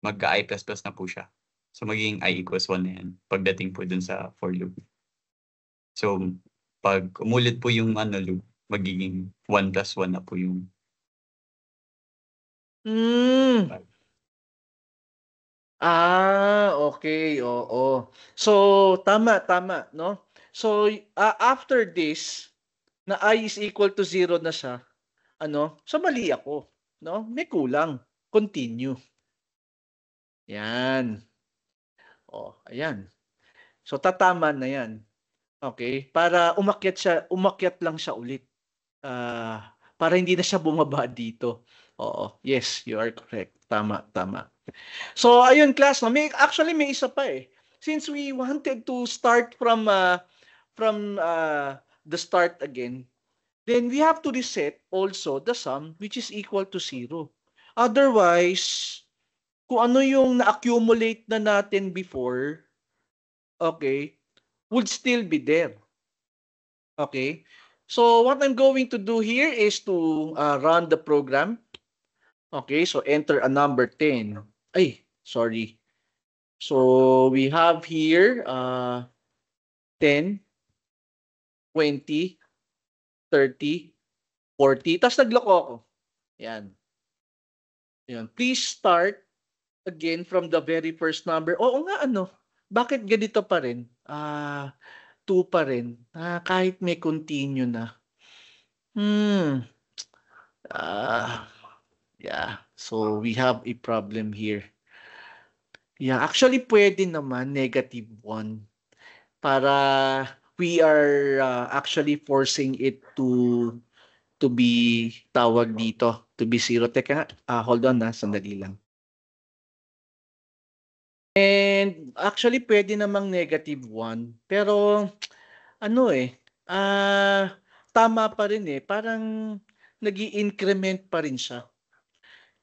Speaker 2: magka-I plus plus na po siya. So, magiging I equals 1 na yan pagdating po dun sa for loop. So, pag umulit po yung loop, magiging 1 plus 1 na po yung
Speaker 1: Okay, oo. So, tama, no? So, after this, na I is equal to 0 na siya, so mali ako, no? May kulang. Continue. Yan. Ayan. So, tatama na yan. Okay? Para umakyat lang siya ulit. Para hindi na siya bumaba dito. Oo. Yes, you are correct. Tama. So, ayun class, no? Actually, may isa pa eh. Since we wanted to start from the start again, then we have to reset also the sum which is equal to 0. Otherwise, kung ano yung na-accumulate na natin before, okay, would still be there. Okay? So, what I'm going to do here is to run the program. Okay, so enter a number 10. Ay, sorry. So, we have here 10, 20, 30, 40. Tapos nagloko ako. Yan. Please start again from the very first number. Oo nga, bakit ganito pa rin? 2 pa rin. Kahit may continue na. Yeah. So, we have a problem here. Yeah, actually, pwede naman -1. Para we are actually forcing it to be tawag dito, to be 0. Teka, hold on sandali lang. And actually, pwede namang -1. Pero, tama pa rin eh. Parang nag-i-increment pa rin siya.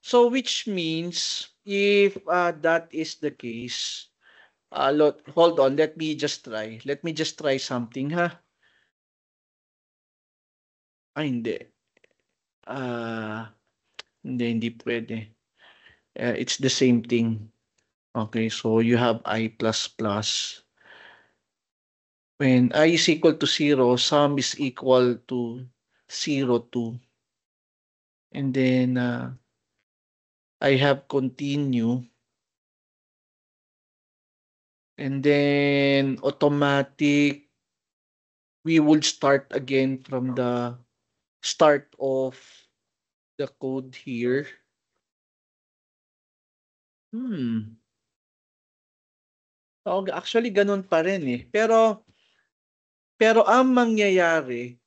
Speaker 1: So, which means, if that is the case, hold on, let me just try. Let me just try something, ha? Hindi. Hindi pwede. It's the same thing. Okay, so you have I++. When I is equal to 0, sum is equal to 0, 2. And then I have continue. And then automatic, we would start again from the start of the code here. Actually, ganun pa rin eh. Pero ang mangyayari,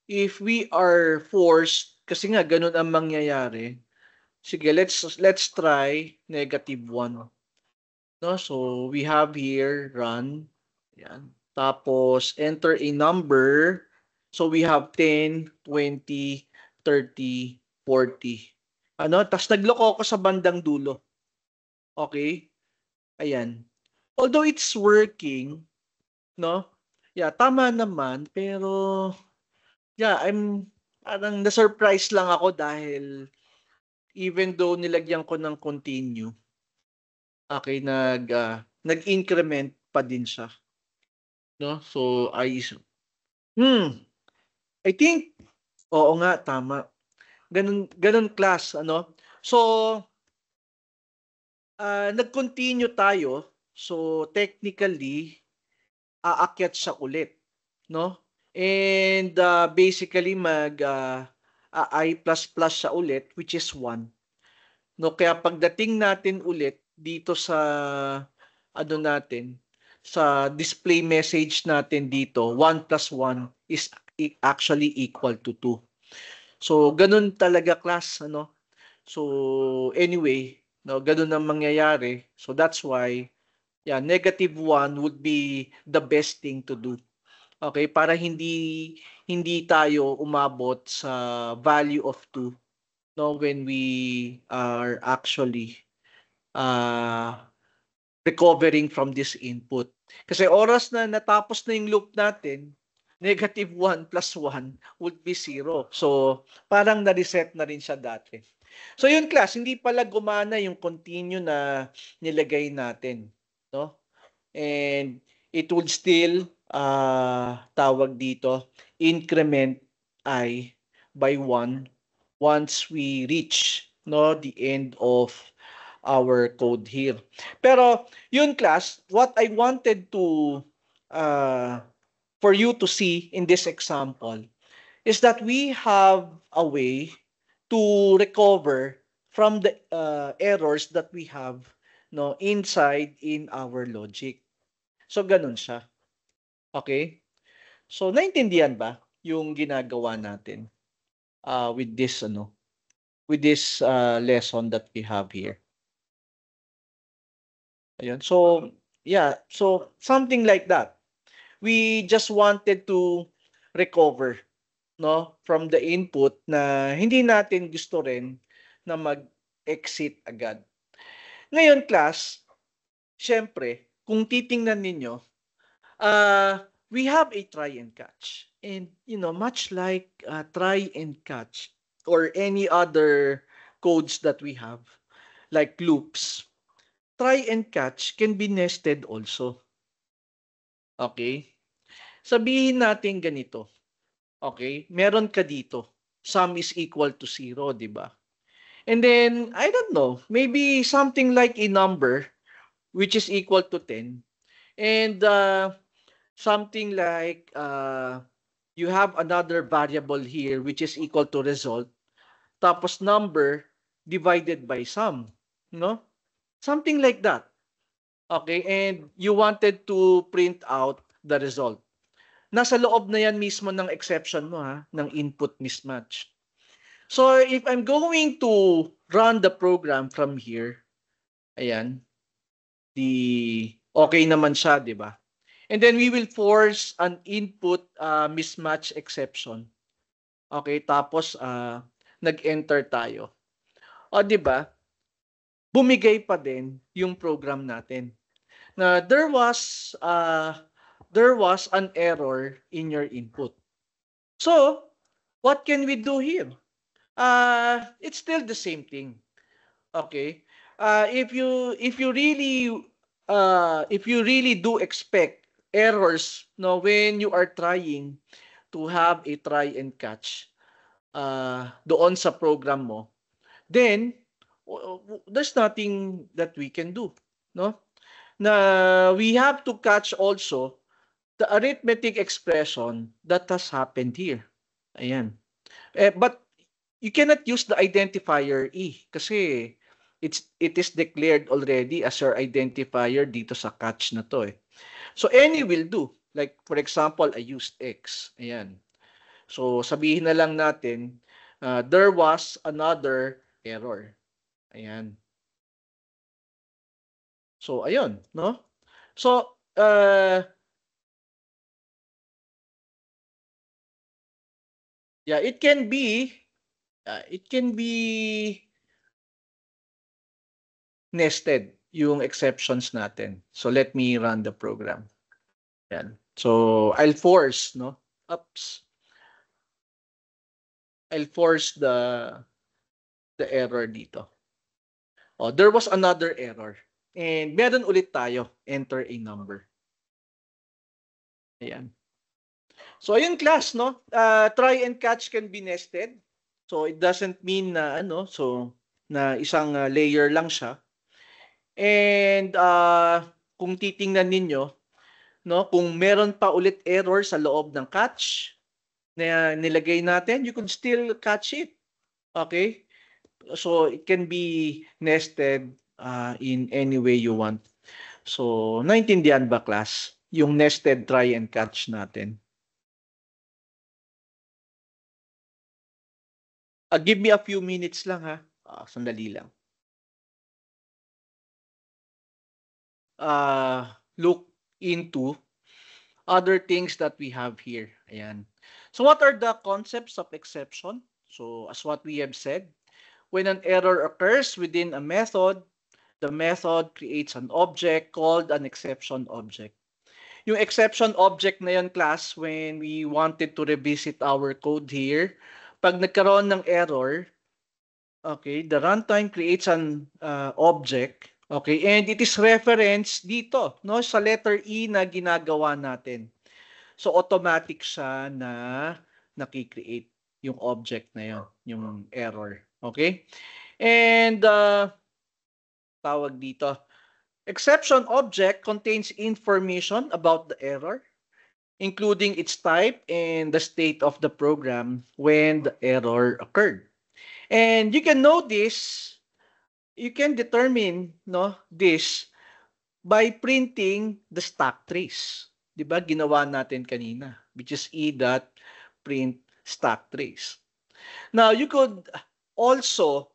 Speaker 1: if we are forced, kasi nga ganun ang mangyayari, sige, let's try -1. No? So, we have here run. Yan. Tapos, enter a number. So, we have 10, 20, 30, 40. Tapos nagloko ako sa bandang dulo. Okay? Ayan. Although it's working, no? Yeah, tama naman. Pero, yeah, parang na-surprise lang ako dahil even though nilagyan ko ng continue, okay, nag-increment pa din siya. No? So, I think, oo nga, tama. Ganun class, So, nag-continue tayo. So, technically, aakyat siya ulit, no? And basically I++ siya ulit, which is 1. No, kaya pagdating natin ulit dito sa natin, sa display message natin dito, 1 plus 1 is actually equal to 2. So, ganun talaga class, So, anyway, no, ganun ang mangyayari. So, that's why, yeah, -1 would be the best thing to do. Okay, para hindi tayo umabot sa value of 2, no, when we are actually recovering from this input. Kasi oras na natapos na yung loop natin, -1 plus 1 would be 0. So, parang na-reset na rin siya dati. So, yun class, hindi pala gumana yung continue na nilagay natin. No? And it would still, tawag dito, increment I by 1 once we reach no, the end of our code here. Pero yun class, what I wanted to for you to see in this example is that we have a way to recover from the errors that we have no inside in our logic. So ganun siya. Okay? So naintindihan ba yung ginagawa natin with this lesson that we have here? Ayun. So yeah, so something like that. We just wanted to recover no from the input na hindi natin gusto rin na mag-exit agad. Ngayon class, syempre, kung titingnan ninyo, we have a try and catch. And much like try and catch or any other codes that we have like loops, try and catch can be nested also. Okay? Sabihin natin ganito. Okay? Meron ka dito. Sum is equal to 0, di ba? And then, I don't know, maybe something like a number which is equal to 10. And something like you have another variable here which is equal to result. Tapos number divided by sum. No? Something like that. Okay? And you wanted to print out the result. Nasa loob na yan mismo ng exception mo ng input mismatch. So if I'm going to run the program from here, ayan, okay naman siya, di ba? And then we will force an input mismatch exception. Okay, tapos nag-enter tayo. O di ba? Bumigay pa din yung program natin. Na there was an error in your input. So, what can we do here? It's still the same thing. Okay? If you really do expect errors when you are trying to have a try and catch doon sa program mo, then there's nothing that we can do, no? Na we have to catch also the arithmetic expression that has happened here. Ayan. But you cannot use the identifier E kasi it is declared already as your identifier dito sa catch na to. So any will do. Like for example, I used X. Ayan. So sabihin na lang natin there was another error. Ayan. So ayun, no? So yeah, it can be nested yung exceptions natin. So let me run the program. Yan. So I'll force I'll force the error dito. Oh, there was another error. And meron ulit tayo, enter a number. Ayan. So ayun class, no? Try and catch can be nested. So it doesn't mean na na isang layer lang siya. And kung titingnan ninyo, kung meron pa ulit error sa loob ng catch na nilagay natin, you could still catch it. Okay? So it can be nested in any way you want. So naintindihan ba class yung nested try and catch natin? Give me a few minutes lang ha. Sandali lang. Look into other things that we have here. Ayan. So what are the concepts of exception? So as what we have said, when an error occurs within a method, the method creates an object called an exception object. Yung exception object na yun, class, when we wanted to revisit our code here, pag nagkaroon ng error, okay, the runtime creates an object, okay, and it is referenced dito, sa letter E na ginagawa natin. So automatic siya na nakikreate yung object na yun, yung error. Okay? And tawag dito, exception object contains information about the error, including its type and the state of the program when the error occurred. And you can know this, you can determine this by printing the stack trace. 'Di ba? Ginawa natin kanina, which is e.print stack trace. Now, you could also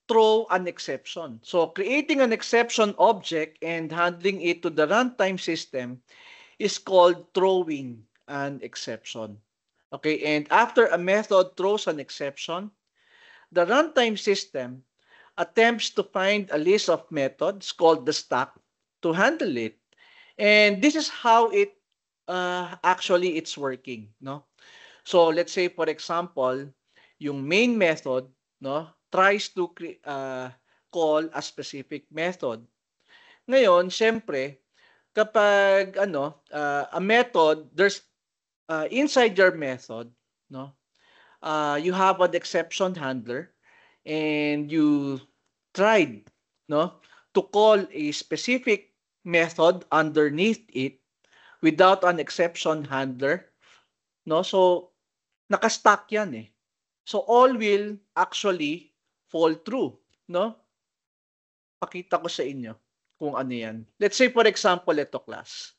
Speaker 1: throw an exception. So, creating an exception object and handling it to the runtime system is called throwing an exception. Okay, and after a method throws an exception, the runtime system attempts to find a list of methods called the stack to handle it. And this is how it actually it's working, no? So let's say for example, yung main method, tries to call a specific method. Ngayon, syempre, kapag a method, there's inside your method, you have an exception handler and you tried to call a specific method underneath it without an exception handler, so nakastack yan eh. So all will actually fall through, Pakita ko sa inyo kung ano yan. Let's say for example, ito class.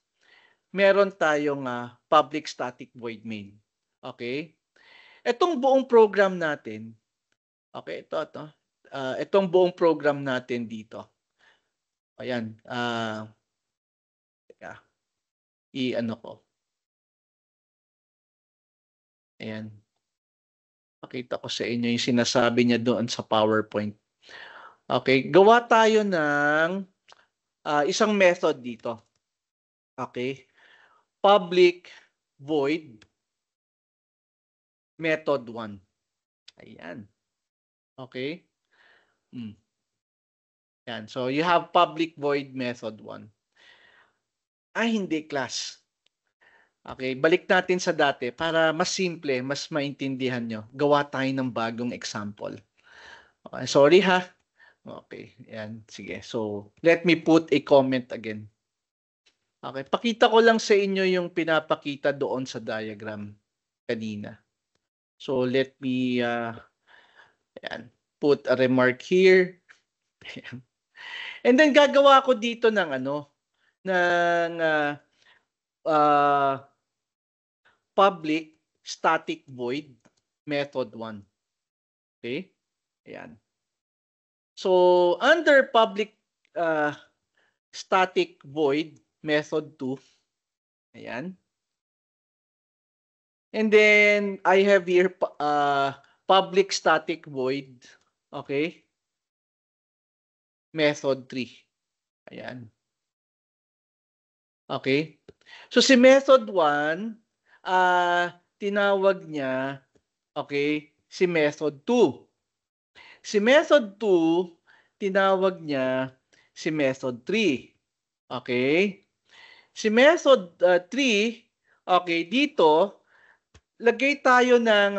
Speaker 1: Meron tayong public static void main. Okay? Itong buong program natin, okay, ito. Itong buong program natin dito. Ayan. Teka. I-ano ko. Ayan. Pakita ko sa inyo yung sinasabi niya doon sa PowerPoint. Okay. Gawa tayo ng isang method dito. Okay. Public void method 1. Ayan. Okay. Yan. So, you have public void method 1. Hindi class. Okay, balik natin sa dati para mas simple, mas maintindihan nyo. Gawa tayo ng bagong example. Okay, sorry ha. Okay, yan. Sige. So, let me put a comment again. Okay, pakita ko lang sa inyo yung pinapakita doon sa diagram kanina. So, let me put a remark here. And then gagawa ko dito ng public static void method 1. Okay? Ayan. So, under public static void method 2, ayan. And then, I have here public static void, okay, method 3. Ayan. Okay? So, si method 1, tinawag niya, okay, si method 2. Si method 2, tinawag niya si method 3. Okay? Si method 3, okay, dito, lagay tayo ng,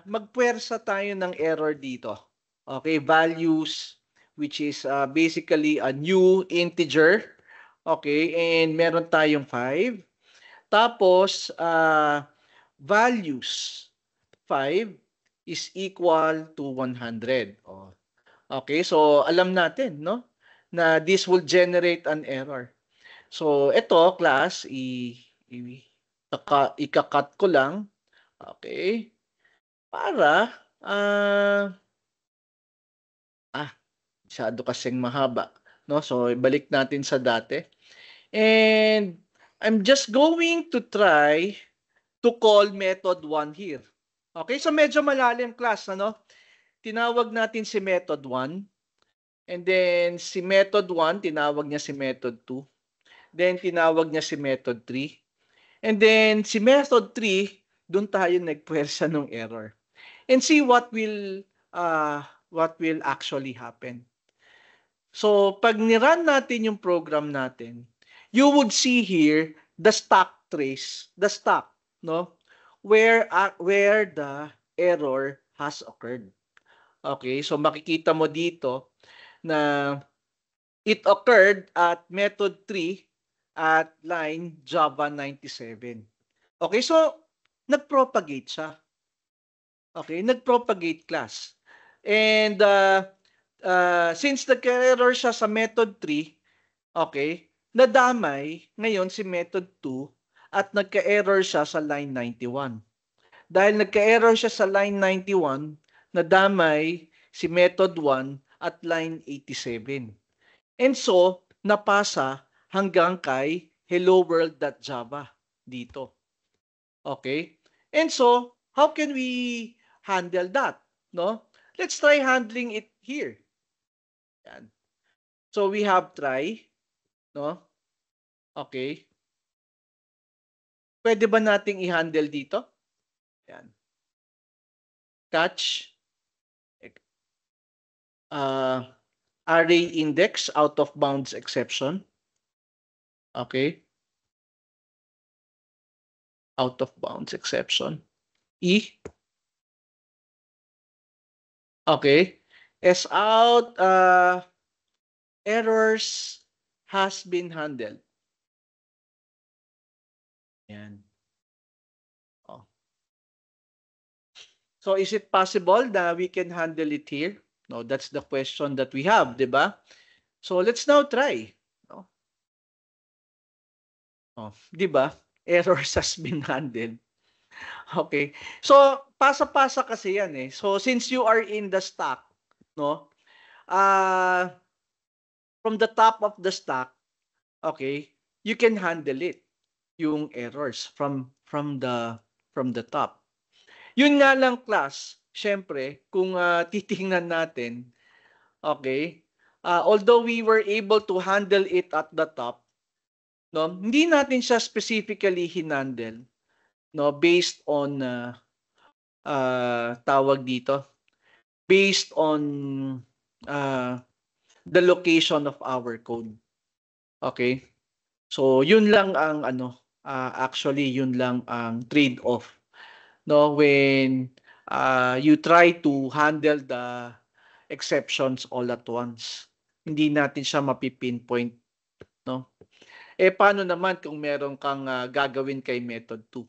Speaker 1: magpuwersa tayo ng error dito. Okay, values, which is basically a new integer. Okay, and meron tayong 5. Tapos, values 5 is equal to 100. Okay, so alam natin, na this will generate an error. So, ito, class, ika-cut ko lang. Okay. Para, masyado kasing mahaba. So, ibalik natin sa dati. And I'm just going to try to call method 1 here. Okay, so medyo malalim class, Tinawag natin si method 1. And then si method 1, tinawag niya si method 2. Then tinawag niya si method 3. And then si method 3, doon tayo nagpuwersa ng error. And see what will actually happen. So, pag nirun natin yung program natin, you would see here the stack trace, the stack, where the error has occurred. Okay, so makikita mo dito na it occurred at method 3 at line Java 97. Okay, so nagpropagate siya. Okay, nagpropagate class. And since nagka-error siya sa method 3, okay, nadamay ngayon si method 2 at nagka-error siya sa line 91. Dahil nagka-error siya sa line 91, nadamay si method 1 at line 87. And so, napasa hanggang kay hello world.java dito. Okay? And so, how can we handle that? No? Let's try handling it here. Yan. So, we have try. No? Okay. Pwede ba nating i-handle dito? Yan. Catch array index out of bounds exception. Okay. Out of bounds exception. E. Okay. S out errors has been handled. Yan. Oh. So is it possible that we can handle it here? No, that's the question that we have, di ba? So let's now try. No? Oh, di ba? Errors has been handled. Okay. So pasa-pasa kasi yan eh. So since you are in the stack, no? From the top of the stack, okay, you can handle it, yung errors from the top. Yun nga lang class, syempre, kung titingnan natin, okay, although we were able to handle it at the top, no, hindi natin siya specifically hinandle, no, based on tawag dito, based on the location of our code. Okay? So, yun lang ang actually yun lang ang trade-off, no, when you try to handle the exceptions all at once. Hindi natin siya mapipinpoint, no? Paano naman kung meron kang gagawin kay method 2?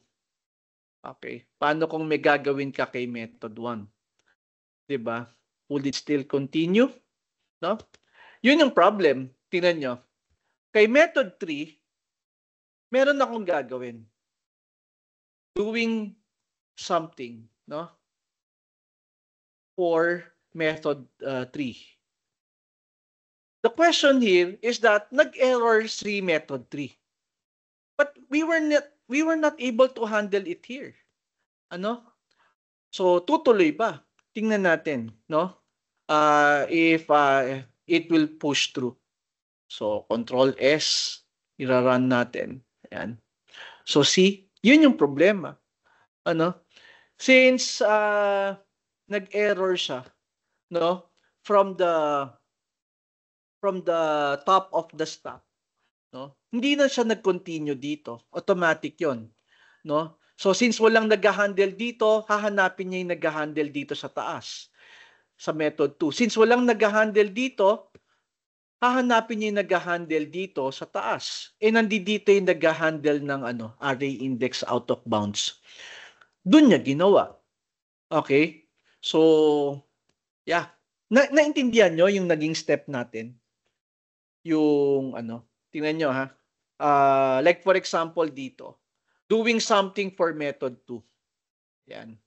Speaker 1: Okay. Paano kung may gagawin ka kay method 1? 'Di ba? Would it still continue? No? Yun yung problem. Tingnan nyo. Kay method 3, meron akong gagawin. Doing something, no? For method 3. The question here is that nag-error si method 3. But we were not able to handle it here. Ano? So tutuloy ba? Tingnan natin, no? If it will push through. So Control S, ira-run natin. Ayan. So see, yun yung problema. Ano? Since nag-error siya, no? From the top of the stack, no? Hindi na siya nag-continue dito. Automatic 'yon, no? So since walang nag-handle dito, hahanapin niya yung nag-handle dito sa taas sa method 2. Since walang nag-handle dito, hahanapin niya yung nag-handle dito sa taas. Nandito yung nag-handle ng array index out of bounds. Doon niya ginawa. Okay? So, yeah. Naintindihan nyo yung naging step natin? Yung tingnan nyo ha. Like for example dito, doing something for method 2. Yan.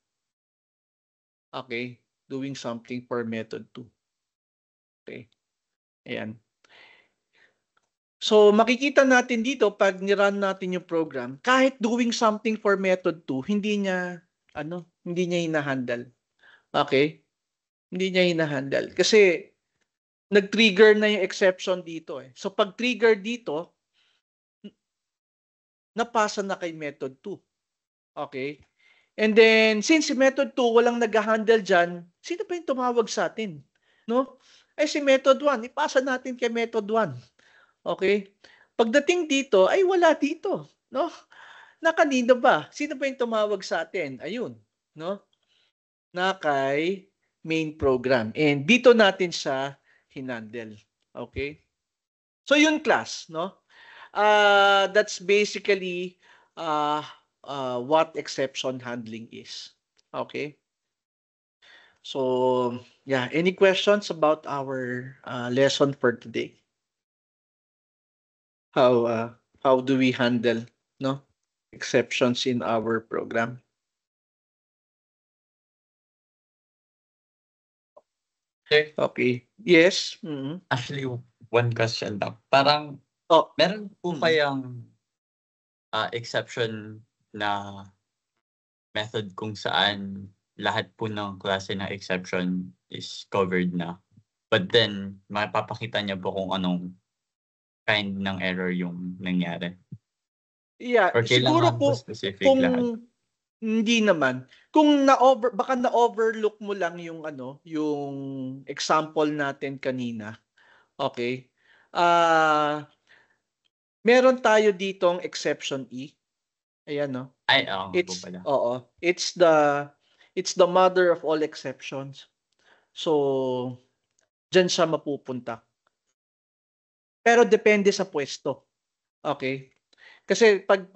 Speaker 1: Okay. Doing something for method 2. Okay. Ayan. So, makikita natin dito, pag nirun natin yung program, kahit doing something for method 2, hindi niya hinahandle. Okay? Hindi niya hinahandle. Kasi, nag-trigger na yung exception dito eh. So, pag trigger dito, napasa na kay method 2. Okay? And then, since si method 2 walang nag-handle dyan, sino pa yung tumawag sa atin? No? Si method 1, ipasa natin kay method 1. Okay? Pagdating dito, ay wala dito. No? Na kanino ba? Sino pa yung tumawag sa atin? Ayun. No? Na kay main program. And dito natin siya hinandle. Okay? So yun class, no? That's basically what exception handling is. Okay? So, yeah, any questions about our lesson for today? How do we handle, no, exceptions in our program?
Speaker 2: Sir,
Speaker 1: Okay. Yes. Mm-hmm.
Speaker 2: actually, one question lang. Parang,
Speaker 1: Oh.
Speaker 2: meron po
Speaker 1: Mm-hmm.
Speaker 2: kayang exception na method kung saan lahat po ng klase ng exception is covered na. But then, mapapakita niya po kung anong kind ng error yung nangyari.
Speaker 1: Yeah,
Speaker 2: Or
Speaker 1: siguro
Speaker 2: kailangan po specific
Speaker 1: kung
Speaker 2: lahat?
Speaker 1: hindi naman. Kung baka na-overlook mo lang yung yung example natin kanina. Okay? Meron tayo ditong exception E. Ayan, no?
Speaker 2: Ay, oo nga po pala.
Speaker 1: It's the mother of all exceptions. So, diyan siya mapupunta. Pero depende sa pwesto. Okay? Kasi pag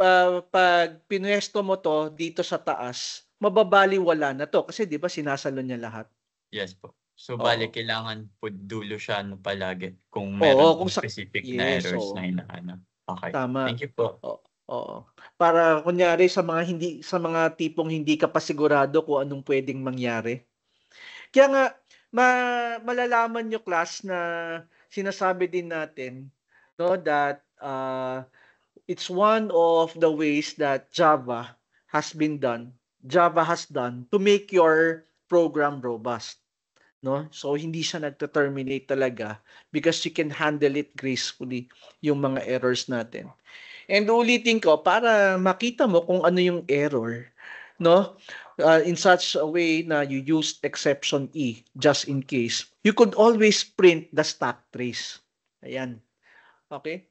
Speaker 1: pinwesto mo to dito sa taas, mababaliwala na to kasi 'di ba sinasalon niya lahat.
Speaker 2: Yes po. So,
Speaker 1: Oo.
Speaker 2: bali kailangan po dulo siya palagi kung
Speaker 1: Oo,
Speaker 2: meron
Speaker 1: kung
Speaker 2: pong specific na
Speaker 1: yes,
Speaker 2: errors
Speaker 1: oo.
Speaker 2: na hinahanap. Okay.
Speaker 1: Tama.
Speaker 2: Thank you po.
Speaker 1: Oo. Para kunyari sa mga tipong hindi ka pa sigurado kung anong pwedeng mangyari. Kaya nga malalaman nyo class na sinasabi din natin, no, that it's one of the ways that Java has done to make your program robust, no? So hindi siya nagte-terminate talaga because you can handle it gracefully yung mga errors natin. And ulitin ko para makita mo kung ano yung error, no? In such a way na you use exception E just in case. You could always print the stack trace. Ayan. Okay?